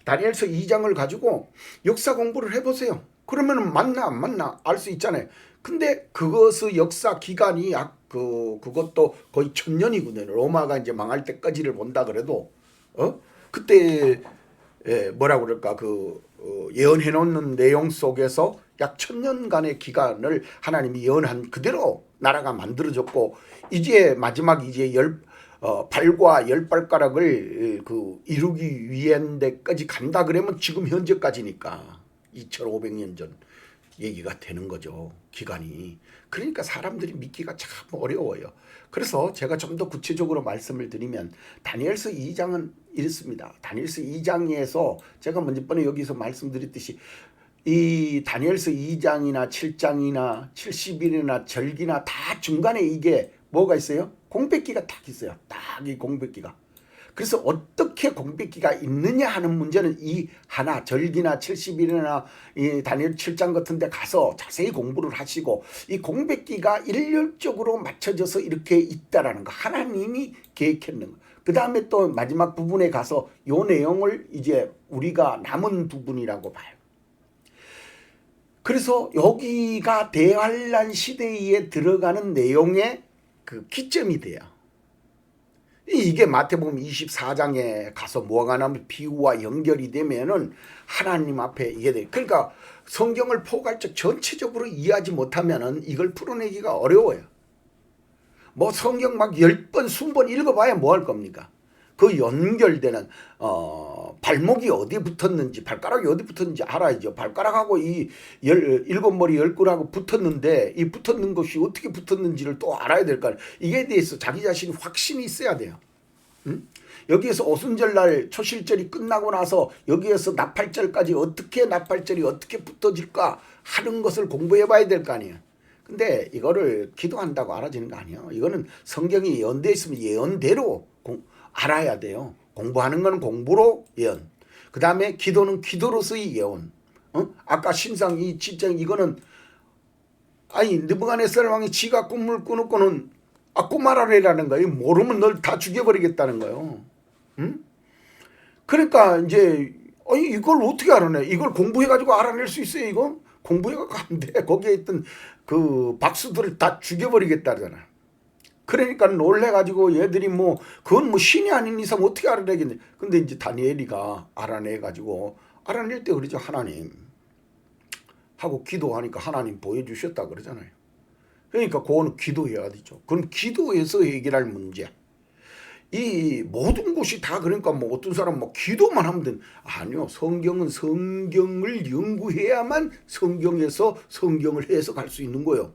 다니엘서 2장을 가지고 역사 공부를 해보세요. 그러면은 맞나 안 맞나 알 수 있잖아요. 근데 그것의 역사 기간이 그것도 거의 1000년이거든요. 로마가 이제 망할 때까지를 본다 그래도 그때 뭐라 그럴까 예언해 놓는 내용 속에서 약 1000년간의 기간을 하나님이 예언한 그대로 나라가 만들어졌고 이제 마지막 이제 발과 10발가락을 이루기 위한 데까지 간다 그러면 지금 현재까지니까 2500년 전 얘기가 되는 거죠. 기간이. 그러니까 사람들이 믿기가 참 어려워요. 그래서 제가 좀 더 구체적으로 말씀을 드리면 다니엘서 2장은 이렇습니다. 다니엘서 2장에서 제가 먼저 번에 여기서 말씀드렸듯이 이 다니엘서 2장이나 7장이나 70일이나 절기나 다 중간에 이게 뭐가 있어요? 공백기가 딱 있어요. 딱 이 공백기가. 그래서 어떻게 공백기가 있느냐 하는 문제는 이 하나 절기나 70일이나 이 다니엘 7장 같은 데 가서 자세히 공부를 하시고 이 공백기가 일률적으로 맞춰져서 이렇게 있다라는 거 하나님이 계획했는 거. 그 다음에 또 마지막 부분에 가서 요 내용을 이제 우리가 남은 부분이라고 봐요. 그래서 여기가 대환란 시대에 들어가는 내용의 그 기점이 돼요. 이게 마태복음 24장에 가서 뭐가 나면 비유와 연결이 되면은 하나님 앞에 이게 돼. 그러니까 성경을 포괄적 전체적으로 이해하지 못하면은 이걸 풀어내기가 어려워요. 뭐 성경 막 10번, 20번 읽어봐야 뭐 할 겁니까? 그 연결되는 발목이 어디에 붙었는지 발가락이 어디 붙었는지 알아야죠. 발가락하고 이 7머리 10꿀하고 붙었는데 이 붙었는 것이 어떻게 붙었는지를 또 알아야 될 거 아니에요. 이게 대해서 자기 자신이 확신이 있어야 돼요. 여기에서 오순절날 초실절이 끝나고 나서 여기에서 나팔절까지 어떻게 나팔절이 어떻게 붙어질까 하는 것을 공부해 봐야 될 거 아니에요. 근데 이거를 기도한다고 알아지는 거 아니에요. 이거는 성경이 예언되어 있으면 예언대로 알아야 돼요. 공부하는 건 공부로 예언. 그 다음에 기도는 기도로서의 예언. 아까 신상 이 집장 이거는 아니 느부갓네살 왕이 지가 꿈을 꾸놓고는 꾸말하래라는 거예요. 모르면 널 다 죽여버리겠다는 거예요. 그러니까 이제 이걸 어떻게 알아내? 이걸 공부해가지고 알아낼 수 있어요. 이거 공부해가지고 안 돼. 거기에 있던 그 박수들을 다 죽여버리겠다잖아. 그러니까 놀래가지고 얘들이 뭐 그건 뭐 신이 아닌 이상 어떻게 알아내겠냐. 근데 이제 다니엘이가 알아내가지고 알아낼 때 그러죠. 하나님 하고 기도하니까 하나님 보여주셨다 그러잖아요. 그러니까 그거는 기도해야 되죠. 그럼 기도해서 해결할 문제. 이 모든 곳이 다 그러니까 뭐 어떤 사람 뭐 기도만 하면 되는 아니요. 성경은 성경을 연구해야만 성경에서 성경을 해석할 수 있는 거예요.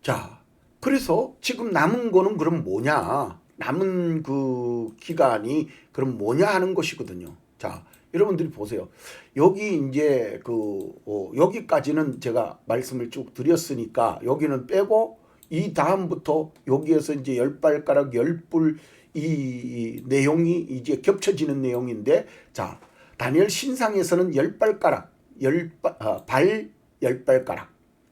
자, 그래서 지금 남은 거는 그럼 뭐냐? 남은 그 기간이 그럼 뭐냐 하는 것이거든요. 자, 여러분들이 보세요. 여기 이제 여기까지는 제가 말씀을 쭉 드렸으니까 여기는 빼고 이 다음부터 여기에서 이제 10발가락 10뿔 이 내용이 이제 겹쳐지는 내용인데 자, 다니엘 신상에서는 10발가락 발 10발가락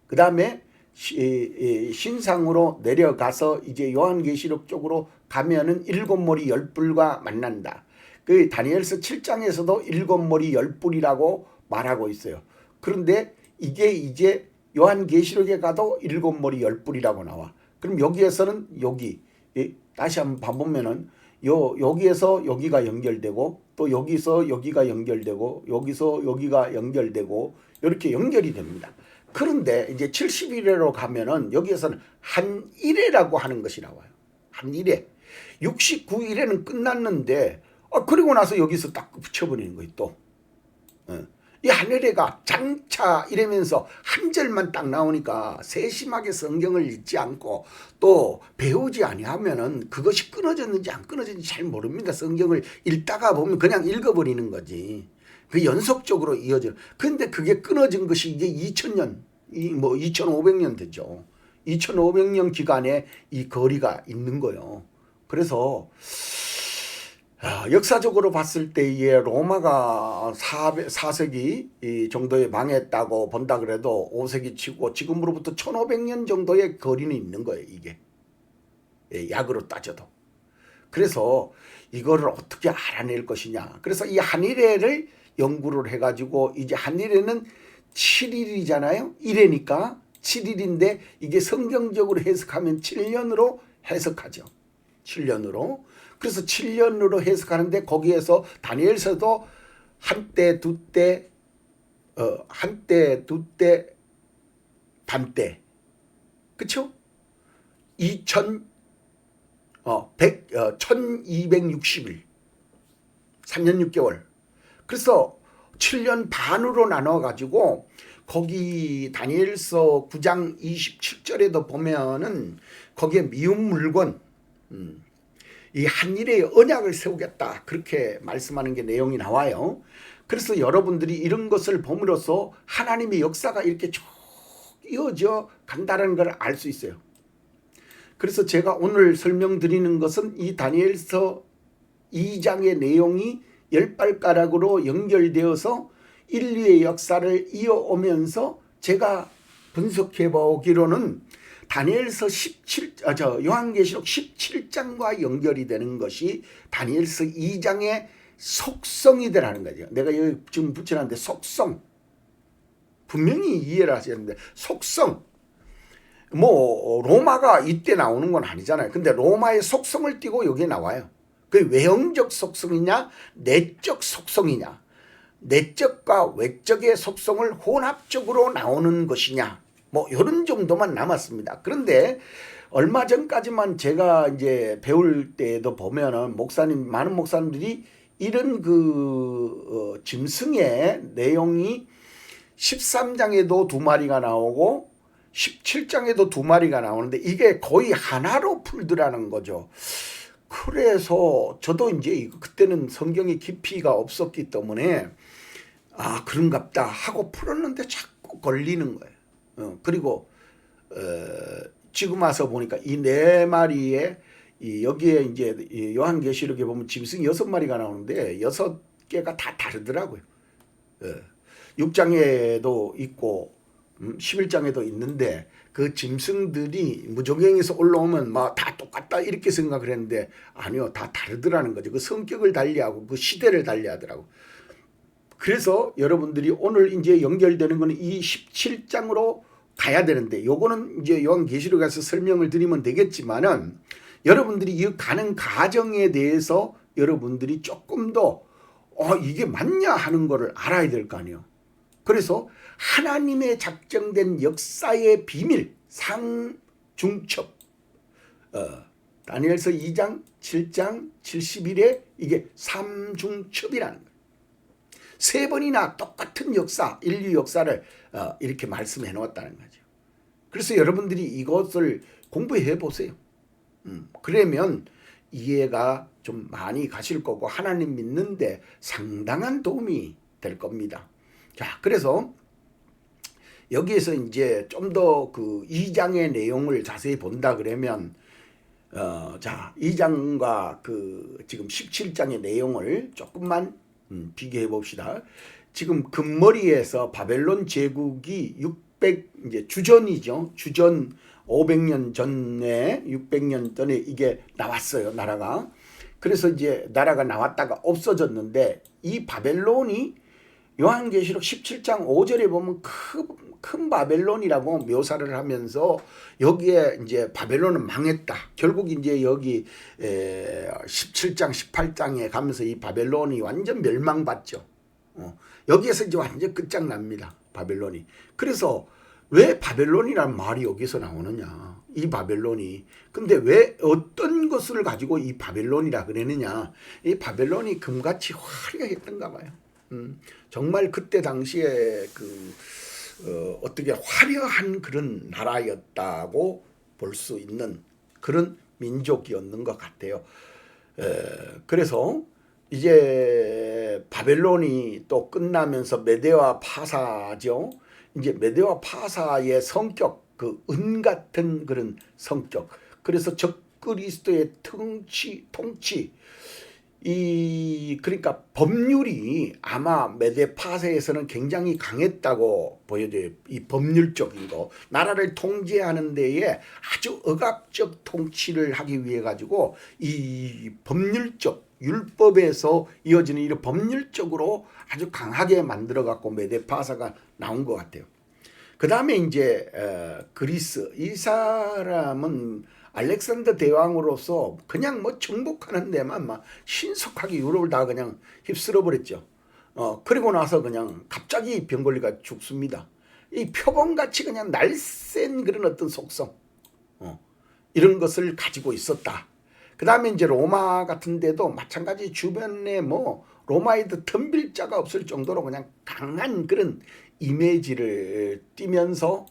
그 다음에 신상으로 내려가서 이제 요한계시록 쪽으로 가면은 7머리 10뿔과 만난다. 그 다니엘서 7장에서도 7머리 10뿔이라고 말하고 있어요. 그런데 이게 이제 요한계시록에 가도 7머리 10뿔이라고 나와. 그럼 여기에서는 여기 다시 한번 봐보면은 여기에서 여기가 연결되고 또 여기서 여기가 연결되고 여기서 여기가 연결되고 이렇게 연결이 됩니다. 그런데 이제 70일에로 가면은 여기에서는 한일회라고 하는 것이 나와요. 한일회. 69일에는 끝났는데 그리고 나서 여기서 딱 붙여버리는 거예요. 또. 이 한일회가 장차 이러면서 한 절만 딱 나오니까 세심하게 성경을 읽지 않고 또 배우지 아니하면은 그것이 끊어졌는지 안 끊어졌는지 잘 모릅니다. 성경을 읽다가 보면 그냥 읽어버리는 거지. 그 연속적으로 이어져. 근데 그게 끊어진 것이 이게 2000년, 뭐 2500년 되죠. 2500년 기간에 이 거리가 있는 거예요. 그래서 역사적으로 봤을 때에 로마가 4세기 정도에 망했다고 본다 그래도 5세기 치고 지금으로부터 1500년 정도의 거리는 있는 거예요. 이게 약으로 따져도. 그래서 이거를 어떻게 알아낼 것이냐. 그래서 이 한일회를 연구를 해가지고 이제 한일회는 7일이잖아요. 1회니까 7일인데 이게 성경적으로 해석하면 7년으로 해석하죠. 7년으로. 그래서 7년으로 해석하는데 거기에서 다니엘서도 한때 두때 한때 두때 반때 그쵸? 1260일 3년 6개월 그래서 7년 반으로 나눠가지고 거기 다니엘서 9장 27절에도 보면은 거기에 미운 물건 이 한일의 언약을 세우겠다 그렇게 말씀하는 게 내용이 나와요. 그래서 여러분들이 이런 것을 봄으로써 하나님의 역사가 이렇게 쭉 이어져 간다는 걸 알 수 있어요. 그래서 제가 오늘 설명드리는 것은 이 다니엘서 2장의 내용이 10발가락으로 연결되어서 인류의 역사를 이어오면서 제가 분석해 보기로는 다니엘서 요한계시록 17장과 연결이 되는 것이 다니엘서 2장의 속성이더라는 거죠. 내가 여기 지금 붙여놨는데 속성. 분명히 이해를 하셔야 되는데 속성. 뭐 로마가 이때 나오는 건 아니잖아요. 근데 로마의 속성을 띠고 여기에 나와요. 그 외형적 속성이냐 내적 속성이냐 내적과 외적의 속성을 혼합적으로 나오는 것이냐 뭐 이런 정도만 남았습니다. 그런데 얼마 전까지만 제가 이제 배울 때도 보면은 많은 목사님들이 이런 짐승의 내용이 13장에도 2마리가 나오고 17장에도 2마리가 나오는데 이게 거의 하나로 풀더라는 거죠. 그래서 저도 이제 그때는 성경의 깊이가 없었기 때문에 그런갑다 하고 풀었는데 자꾸 걸리는 거예요. 그리고 지금 와서 보니까 이 4마리에 여기에 이제 요한계시록에 보면 짐승이 6마리가 나오는데 6개가 다 다르더라고요. 6장에도 있고 11장에도 있는데 그 짐승들이 무조경에서 올라오면 막 다 똑같다 이렇게 생각을 했는데 아니요, 다 다르더라는 거죠. 그 성격을 달리하고 그 시대를 달리하더라고. 그래서 여러분들이 오늘 이제 연결되는 거는 이 17장으로 가야 되는데 요거는 이제 요한계시록에 가서 설명을 드리면 되겠지만은 여러분들이 이 가는 과정에 대해서 여러분들이 조금 더 이게 맞냐 하는 거를 알아야 될 거 아니에요. 그래서 하나님의 작정된 역사의 비밀 상중첩 다니엘서 2장 7장 70일에 이게 삼중첩이라는 거예요. 세 번이나 똑같은 역사 인류 역사를 이렇게 말씀해 놓았다는 거죠. 그래서 여러분들이 이것을 공부해 보세요. 그러면 이해가 좀 많이 가실 거고 하나님 믿는데 상당한 도움이 될 겁니다. 자, 그래서 여기에서 이제 좀 더 그 2장의 내용을 자세히 본다 그러면 자, 2장과 그 지금 17장의 내용을 조금만 비교해 봅시다. 지금 금머리에서 바벨론 제국이 600 이제 주전이죠. 주전 500년 전에 600년 전에 이게 나왔어요. 나라가. 그래서 이제 나라가 나왔다가 없어졌는데 이 바벨론이 요한계시록 17장 5절에 보면 큰 바벨론이라고 묘사를 하면서 여기에 이제 바벨론은 망했다. 결국 이제 여기 17장 18장에 가면서 이 바벨론이 완전 멸망받죠. 여기에서 이제 완전 끝장납니다. 바벨론이. 그래서 왜 바벨론이라는 말이 여기서 나오느냐. 이 바벨론이. 근데 왜 어떤 것을 가지고 이 바벨론이라 그러느냐. 이 바벨론이 금같이 화려했던가 봐요. 정말 그때 당시에 어떻게 화려한 그런 나라였다고 볼 수 있는 그런 민족이었는 것 같아요. 그래서 이제 바벨론이 또 끝나면서 메대와 파사죠. 이제 메대와 파사의 성격, 그 은 같은 그런 성격. 그래서 적그리스도의 통치 그러니까 법률이 아마 메대 파사에서는 굉장히 강했다고 보여져요. 이 법률적인 거. 나라를 통제하는 데에 아주 억압적 통치를 하기 위해 가지고 이 법률적 율법에서 이어지는 이런 법률적으로 아주 강하게 만들어 갖고 메대 파사가 나온 것 같아요. 그 다음에 이제 그리스 이 사람은 알렉산더 대왕으로서 그냥 뭐 정복하는 데만 막 신속하게 유럽을 다 그냥 휩쓸어 버렸죠. 그리고 나서 그냥 갑자기 병 걸리가 죽습니다. 이 표범같이 그냥 날쌘 그런 어떤 속성 이런 것을 가지고 있었다. 그 다음에 이제 로마 같은 데도 마찬가지 주변에 뭐 로마에도 덤빌 자가 없을 정도로 그냥 강한 그런 이미지를 띠면서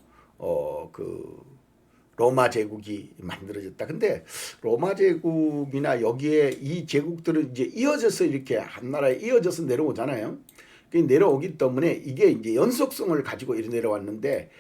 로마 제국이 만들어졌다. 근데 로마 제국이나 여기에 이 제국들은 이제 이어져서 이렇게 한 나라에 이어져서 내려오잖아요. 내려오기 때문에 이게 이제 연속성을 가지고 이렇게 내려왔는데,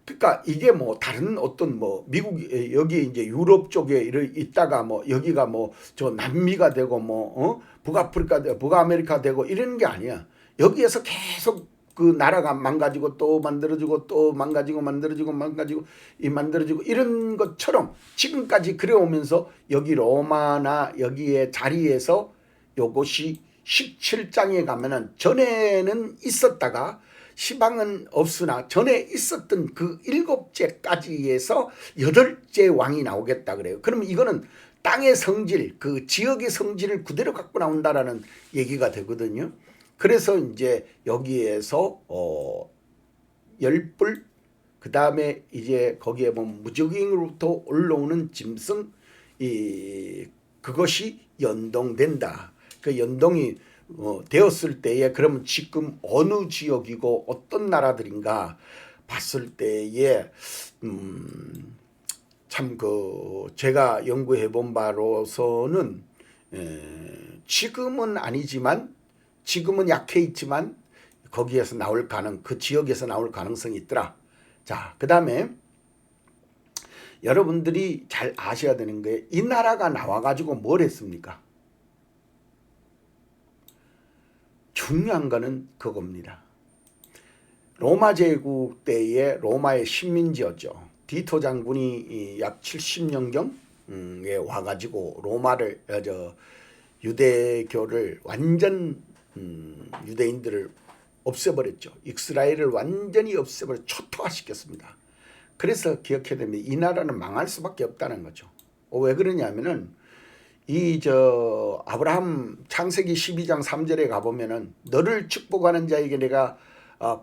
그러니까 이게 뭐 다른 어떤 뭐 미국 여기 이제 유럽 쪽에 있다가 뭐 여기가 뭐 저 남미가 되고 뭐 북아프리카 되고 북아메리카 되고 이러는 게 아니야. 여기에서 계속 그 나라가 망가지고 또 만들어지고 또 망가지고 만들어지고 만들어지고 이런 것처럼 지금까지 그래오면서 여기 로마나 여기에 자리에서 요것이 17장에 가면은 전에는 있었다가 시방은 없으나 전에 있었던 그 7제까지에서 8제 왕이 나오겠다 그래요. 그러면 이거는 땅의 성질, 그 지역의 성질을 그대로 갖고 나온다라는 얘기가 되거든요. 그래서 이제 여기에서 열불, 그 다음에 이제 거기에 뭐 무적행으로부터 올라오는 짐승, 그것이 연동된다. 그 연동이 되었을 때에 그러면 지금 어느 지역이고 어떤 나라들인가 봤을 때에 참 제가 연구해 본 바로서는 지금은 아니지만 지금은 약해 있지만 거기에서 나올 그 지역에서 나올 가능성이 있더라. 자, 그 다음에 여러분들이 잘 아셔야 되는 게 이 나라가 나와가지고 뭘 했습니까? 중요한 거는 그겁니다. 로마 제국 때에 로마의 식민지였죠. 디토 장군이 약 70년경에 와가지고 로마를 유대교를 완전 유대인들을 없애버렸죠. 이스라엘을 완전히 없애버려 초토화시켰습니다. 그래서 기억해야 됩니다. 이 나라는 망할 수밖에 없다는 거죠. 왜 그러냐면은 아브라함 창세기 12장 3절에 가보면은 너를 축복하는 자에게 내가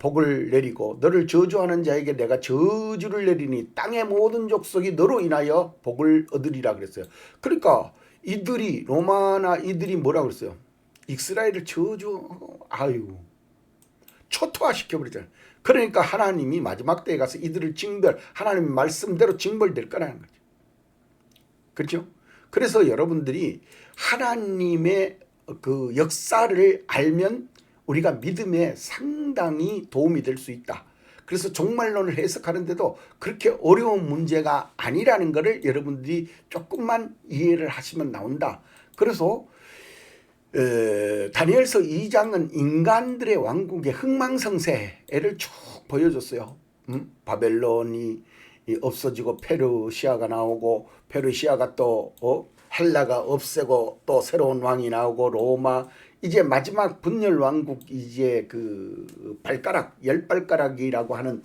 복을 내리고 너를 저주하는 자에게 내가 저주를 내리니 땅의 모든 족속이 너로 인하여 복을 얻으리라 그랬어요. 그러니까 이들이 로마나 이들이 뭐라 그랬어요? 이스라엘을 초토화시켜 버리잖아요. 그러니까 하나님이 마지막 때에 가서 이들을 하나님 말씀대로 징벌될 거라는 거죠. 그렇죠? 그래서 여러분들이 하나님의 그 역사를 알면 우리가 믿음에 상당히 도움이 될 수 있다. 그래서 종말론을 해석하는데도 그렇게 어려운 문제가 아니라는 것을 여러분들이 조금만 이해를 하시면 나온다. 그래서 다니엘서 2장은 인간들의 왕국의 흥망성쇠를 쭉 보여줬어요. 바벨론이 없어지고 페르시아가 나오고 페르시아가 또 헬라가 없애고 또 새로운 왕이 나오고 로마 이제 마지막 분열 왕국 이제 그 열 발가락이라고 하는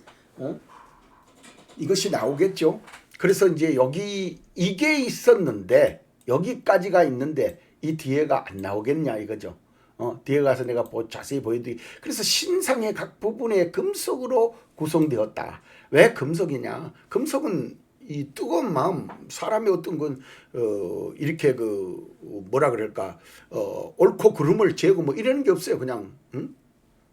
이것이 나오겠죠. 그래서 이제 여기 이게 있었는데 여기까지가 있는데 이 뒤에가 안 나오겠냐 이거죠. 뒤에 가서 내가 자세히 보여드리기. 그래서 신상의 각 부분에 금속으로 구성되었다. 왜 금속이냐? 금속은 이 뜨거운 마음, 사람의 어떤 건 이렇게 뭐라 그럴까, 옳고 그름을 재고 뭐 이런 게 없어요. 그냥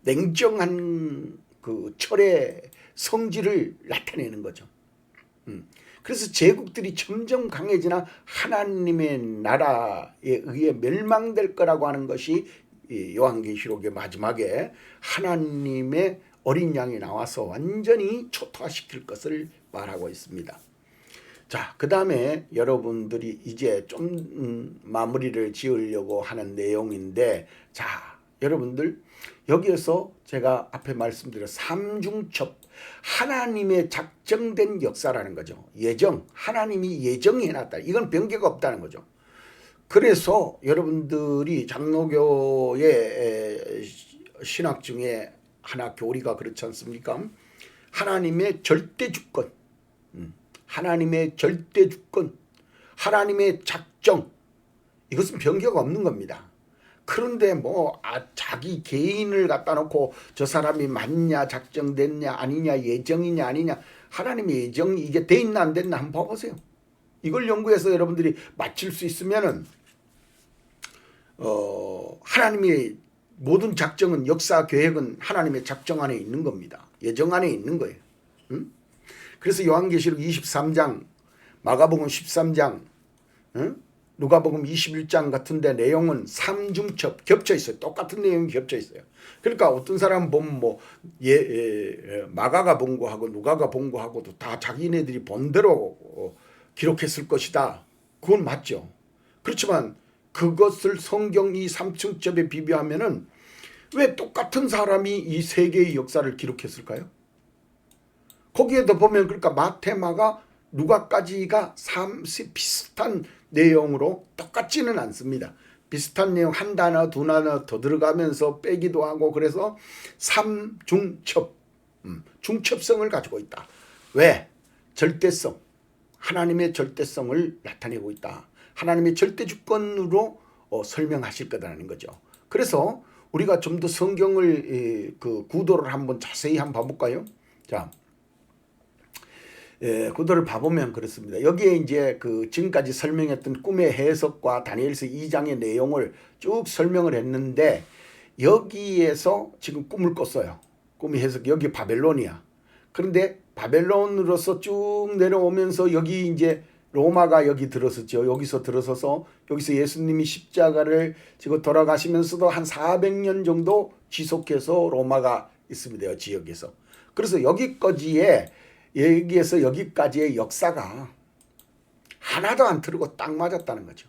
냉정한 그 철의 성질을 나타내는 거죠. 그래서 제국들이 점점 강해지나 하나님의 나라에 의해 멸망될 거라고 하는 것이 요한계시록의 마지막에 하나님의 어린 양이 나와서 완전히 초토화시킬 것을 말하고 있습니다. 자, 그 다음에 여러분들이 이제 좀 마무리를 지으려고 하는 내용인데, 자, 여러분들 여기에서 제가 앞에 말씀드린 삼중첩, 하나님의 작정된 역사라는 거죠. 예정, 하나님이 예정해놨다. 이건 변개가 없다는 거죠. 그래서 여러분들이 장로교의 신학 중에 하나 교리가 그렇지 않습니까? 하나님의 절대 주권, 하나님의 절대 주권, 하나님의 작정, 이것은 변개가 없는 겁니다. 그런데 자기 개인을 갖다 놓고 저 사람이 맞냐, 작정됐냐 아니냐, 예정이냐 아니냐, 하나님의 예정이 이게 돼 있나 안 됐나 한번 봐보세요. 이걸 연구해서 여러분들이 맞힐 수 있으면은 하나님의 모든 작정은, 역사 계획은 하나님의 작정 안에 있는 겁니다. 예정 안에 있는 거예요. 그래서 요한계시록 23장, 마가복음 13장, 누가복음 21장 같은데 내용은 삼중첩 겹쳐 있어요. 똑같은 내용이 겹쳐 있어요. 그러니까 어떤 사람 보면 마가가 본 거하고 누가가 본 거하고도 다 자기네들이 본 대로 기록했을 것이다. 그건 맞죠. 그렇지만 그것을 성경 이 삼중첩에 비교하면은 왜 똑같은 사람이 이 세 개의 역사를 기록했을까요? 거기에도 보면 그러니까 마태, 마가, 누가까지가 비슷한 내용으로 똑같지는 않습니다. 비슷한 내용 한 단어 두 단어 더 들어가면서 빼기도 하고, 그래서 삼중첩, 중첩성을 가지고 있다. 왜? 절대성, 하나님의 절대성을 나타내고 있다. 하나님의 절대 주권으로 설명하실 거다라는 거죠. 그래서 우리가 좀 더 성경을 그 구도를 한번 자세히 한번 봐볼까요? 자, 구도를 봐보면 그렇습니다. 여기에 이제 그 지금까지 설명했던 꿈의 해석과 다니엘서 2장의 내용을 쭉 설명을 했는데, 여기에서 지금 꿈을 꿨어요. 꿈의 해석, 여기 바벨론이야. 그런데 바벨론으로서 쭉 내려오면서 여기 이제 로마가 여기 들어섰죠. 여기서 들어서서 여기서 예수님이 십자가를 지고 돌아가시면서도 한 400년 정도 지속해서 로마가 있습니다. 지역에서. 그래서 여기에서 여기까지의 역사가 하나도 안 틀리고 딱 맞았다는 거죠.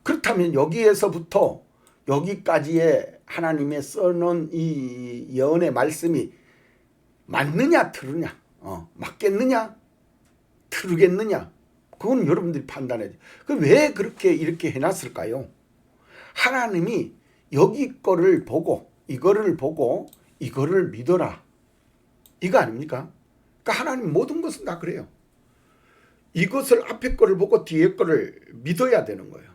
그렇다면 여기에서부터 여기까지의 하나님의 써놓은 이 예언의 말씀이 맞느냐 틀느냐, 맞겠느냐 틀겠느냐, 그건 여러분들이 판단해야죠. 왜 그렇게 이렇게 해놨을까요? 하나님이 여기 거를 보고 이거를 믿어라, 이거 아닙니까? 그러니까 하나님 모든 것은 다 그래요. 이것을 앞에 거를 보고 뒤에 거를 믿어야 되는 거예요.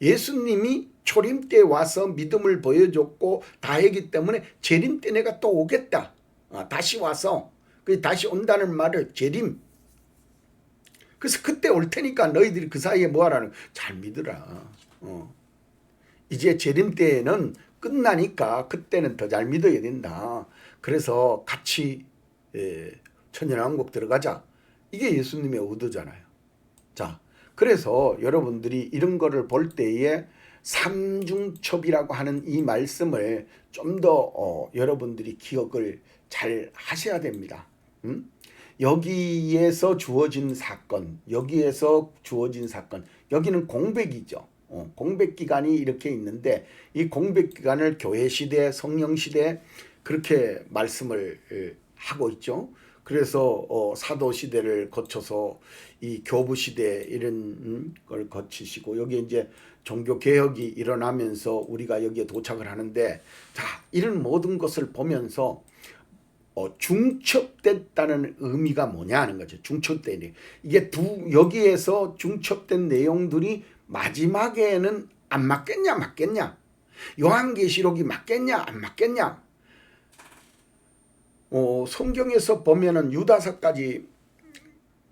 예수님이 초림 때 와서 믿음을 보여줬고 다 했기 때문에 재림 때 내가 또 오겠다. 다시 와서 다시 온다는 말을 재림. 그래서 그때 올 테니까 너희들이 그 사이에 뭐하라는 잘 믿으라. 이제 재림 때에는 끝나니까 그때는 더 잘 믿어야 된다. 그래서 같이 천년왕국 들어가자. 이게 예수님의 의도잖아요. 자, 그래서 여러분들이 이런 거를 볼 때에 삼중첩이라고 하는 이 말씀을 좀 더 여러분들이 기억을 잘 하셔야 됩니다. 여기에서 주어진 사건, 여기에서 주어진 사건, 여기는 공백이죠. 공백 기간이 이렇게 있는데 이 공백 기간을 교회 시대, 성령 시대 그렇게 말씀을 하고 있죠. 그래서 사도 시대를 거쳐서 이 교부 시대 이런 걸 거치시고 여기 이제 종교 개혁이 일어나면서 우리가 여기에 도착을 하는데 자, 이런 모든 것을 보면서 중첩됐다는 의미가 뭐냐 하는 거죠. 중첩되니 이게 여기에서 중첩된 내용들이 마지막에는 안 맞겠냐 맞겠냐, 요한계시록이 맞겠냐 안 맞겠냐. 성경에서 보면은 유다서까지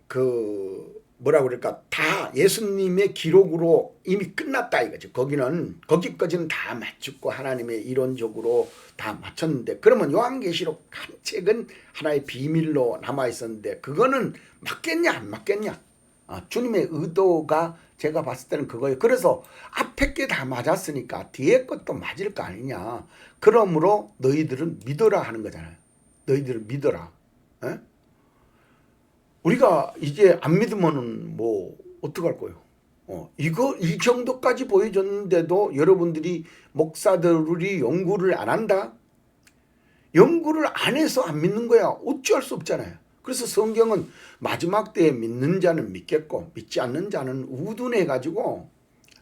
그 뭐라 그럴까 다 예수님의 기록으로 이미 끝났다 이거죠. 거기까지는 다 맞추고 하나님의 이론적으로 다 맞췄는데 그러면 요한계시록 한 책은 하나의 비밀로 남아 있었는데 그거는 맞겠냐 안 맞겠냐. 주님의 의도가 제가 봤을 때는 그거예요. 그래서 앞에 게 다 맞았으니까 뒤에 것도 맞을 거 아니냐. 그러므로 너희들은 믿어라 하는 거잖아요. 너희들을 믿어라. 에? 우리가 이제 안 믿으면은 뭐 어떡할 거예요? 이 정도까지 보여줬는데도 여러분들이 목사들이 연구를 안 한다? 연구를 안 해서 안 믿는 거야. 어찌할 수 없잖아요. 그래서 성경은 마지막 때에 믿는 자는 믿겠고 믿지 않는 자는 우둔해가지고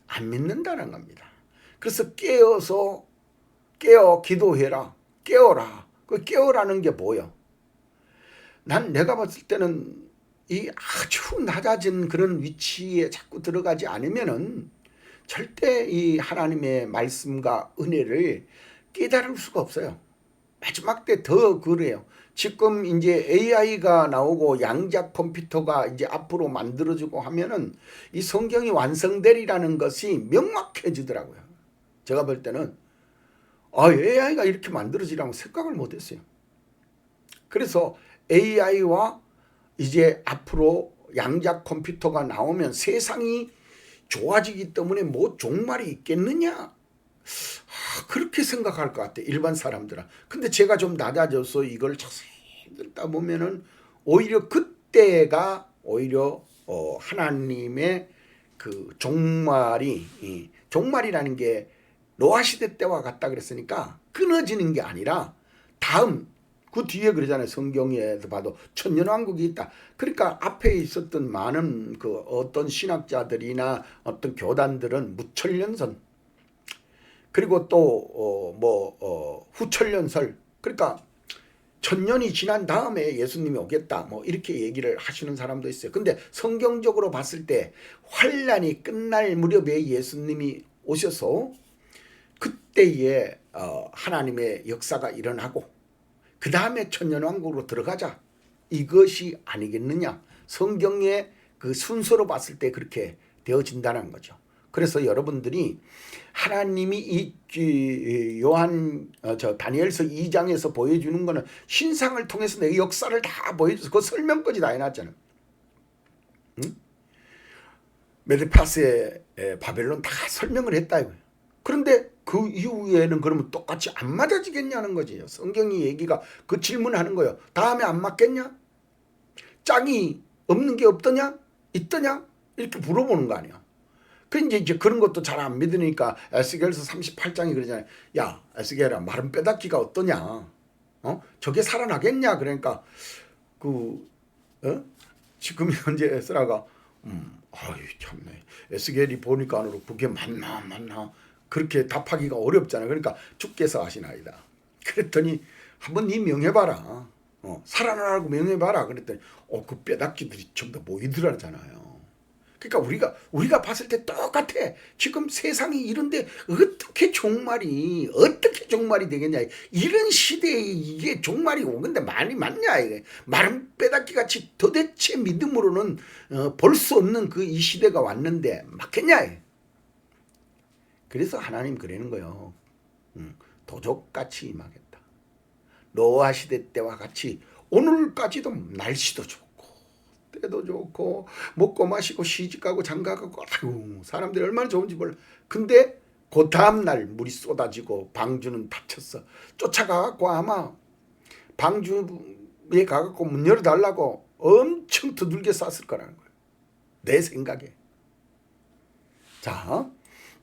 안 믿는다는 겁니다. 그래서 깨어 기도해라. 깨어라. 그 깨어라는 게 뭐예요? 내가 봤을 때는 이 아주 낮아진 그런 위치에 자꾸 들어가지 않으면은 절대 이 하나님의 말씀과 은혜를 깨달을 수가 없어요. 마지막 때 더 그래요. 지금 이제 AI가 나오고 양자 컴퓨터가 이제 앞으로 만들어지고 하면은 이 성경이 완성되리라는 것이 명확해지더라고요. 제가 볼 때는 AI가 이렇게 만들어지라고 생각을 못했어요. 그래서 AI와 이제 앞으로 양자 컴퓨터가 나오면 세상이 좋아지기 때문에 뭐 종말이 있겠느냐? 그렇게 생각할 것 같아 일반 사람들은. 근데 제가 좀 낮아져서 이걸 자세히 듣다 보면은 오히려 그때가 오히려 하나님의 그 종말이라는 게 노아 시대 때와 같다 그랬으니까 끊어지는 게 아니라 다음 그 뒤에 그러잖아요. 성경에서 봐도 천년왕국이 있다. 그러니까 앞에 있었던 많은 그 어떤 신학자들이나 어떤 교단들은 무천년선 그리고 또 후천년설 그러니까 천년이 지난 다음에 예수님이 오겠다 뭐 이렇게 얘기를 하시는 사람도 있어요. 근데 성경적으로 봤을 때 환란이 끝날 무렵에 예수님이 오셔서 그때에 하나님의 역사가 일어나고 그 다음에 천년왕국으로 들어가자 이것이 아니겠느냐. 성경의 그 순서로 봤을 때 그렇게 되어진다는 거죠. 그래서 여러분들이 하나님이 이 다니엘서 2장에서 보여주는 거는 신상을 통해서 내 역사를 다 보여줘서 그 설명까지 다 해놨잖아요. 응? 메데파스의 바벨론 다 설명을 했다 이거예요. 그런데 그 이후에는 그러면 똑같이 안 맞아지겠냐는 거지. 성경이 얘기가 그 질문하는 거예요. 다음에 안 맞겠냐? 짝이 없는 게 없더냐? 있더냐? 이렇게 물어보는 거 아니야. 그 이제 그런 것도 잘 안 믿으니까 에스겔서 38장이 그러잖아요. 야 에스겔아 마른 뼈다귀가 어떠냐? 저게 살아나겠냐? 그러니까 지금 현재 에스라가 아유 참네 에스겔이 보니까 안으로 그게 맞나 그렇게 답하기가 어렵잖아요. 그러니까 주께서 하시나이다. 그랬더니 한번 네 명해봐라. 살아나라고 명령해봐라. 그랬더니 그 뼈다귀들이 전부 다 모이더라잖아요. 그러니까 우리가 봤을 때 똑같아. 지금 세상이 이런데 어떻게 종말이 되겠냐. 이런 시대에 이게 종말이 오는데 말이 맞냐. 이게 마른 뼈다귀 같이 도대체 믿음으로는 볼 수 없는 그 이 시대가 왔는데 맞겠냐. 그래서 하나님 그러는 거예요. 도적같이 임하겠다. 노아 시대 때와 같이 오늘까지도 날씨도 좋고 때도 좋고 먹고 마시고 시집가고 장가가고 아이고 사람들이 얼마나 좋은지 몰라. 근데 그 다음날 물이 쏟아지고 방주는 닫혔어. 쫓아가갖고 아마 방주에 가갖고 문 열어달라고 엄청 두들겨 쌌을 거라는 거예요. 내 생각에. 자,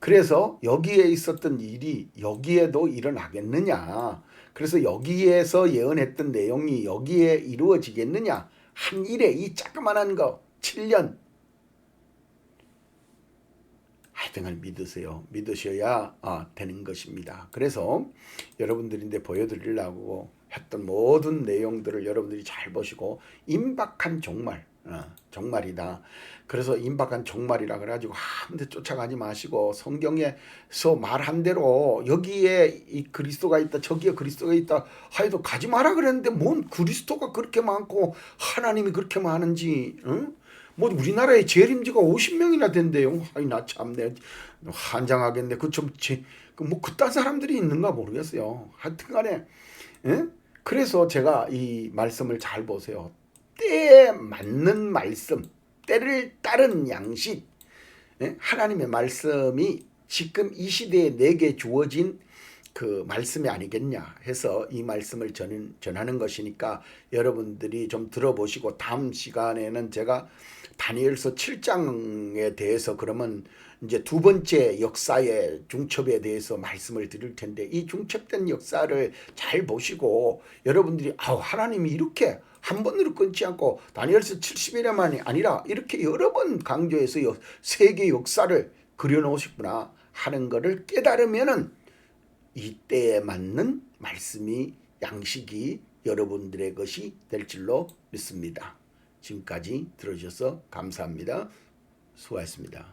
그래서 여기에 있었던 일이 여기에도 일어나겠느냐. 그래서 여기에서 예언했던 내용이 여기에 이루어지겠느냐. 한 일에 이 자그만한 거 7년 하여튼간 믿으세요. 믿으셔야 되는 것입니다. 그래서 여러분들인데 보여드리려고 했던 모든 내용들을 여러분들이 잘 보시고 임박한 종말, 종말이다. 그래서 임박한 종말이라 그래가지고 아무데 쫓아가지 마시고 성경에서 말한 대로 여기에 이 그리스도가 있다 저기에 그리스도가 있다 하여도 가지 마라 그랬는데 뭔 그리스도가 그렇게 많고 하나님이 그렇게 많은지 뭐 우리나라에 재림지가 50명이나 된대요. 아이 나 참내 환장하겠네. 뭐 그딴 사람들이 있는가 모르겠어요. 하여튼간에 그래서 제가 이 말씀을 잘 보세요. 때에 맞는 말씀, 때를 따른 양식, 하나님의 말씀이 지금 이 시대에 내게 주어진 그 말씀이 아니겠냐 해서 이 말씀을 전하는 것이니까 여러분들이 좀 들어보시고 다음 시간에는 제가 다니엘서 7장에 대해서 그러면 이제 두 번째 역사의 중첩에 대해서 말씀을 드릴 텐데 이 중첩된 역사를 잘 보시고 여러분들이 하나님이 이렇게 한 번으로 끊지 않고 다니엘서 70일에만이 아니라 이렇게 여러 번 강조해서 세계 역사를 그려놓으셨구나 하는 것을 깨달으면은 이때에 맞는 말씀이 양식이 여러분들의 것이 될 줄로 믿습니다. 지금까지 들어주셔서 감사합니다. 수고하셨습니다.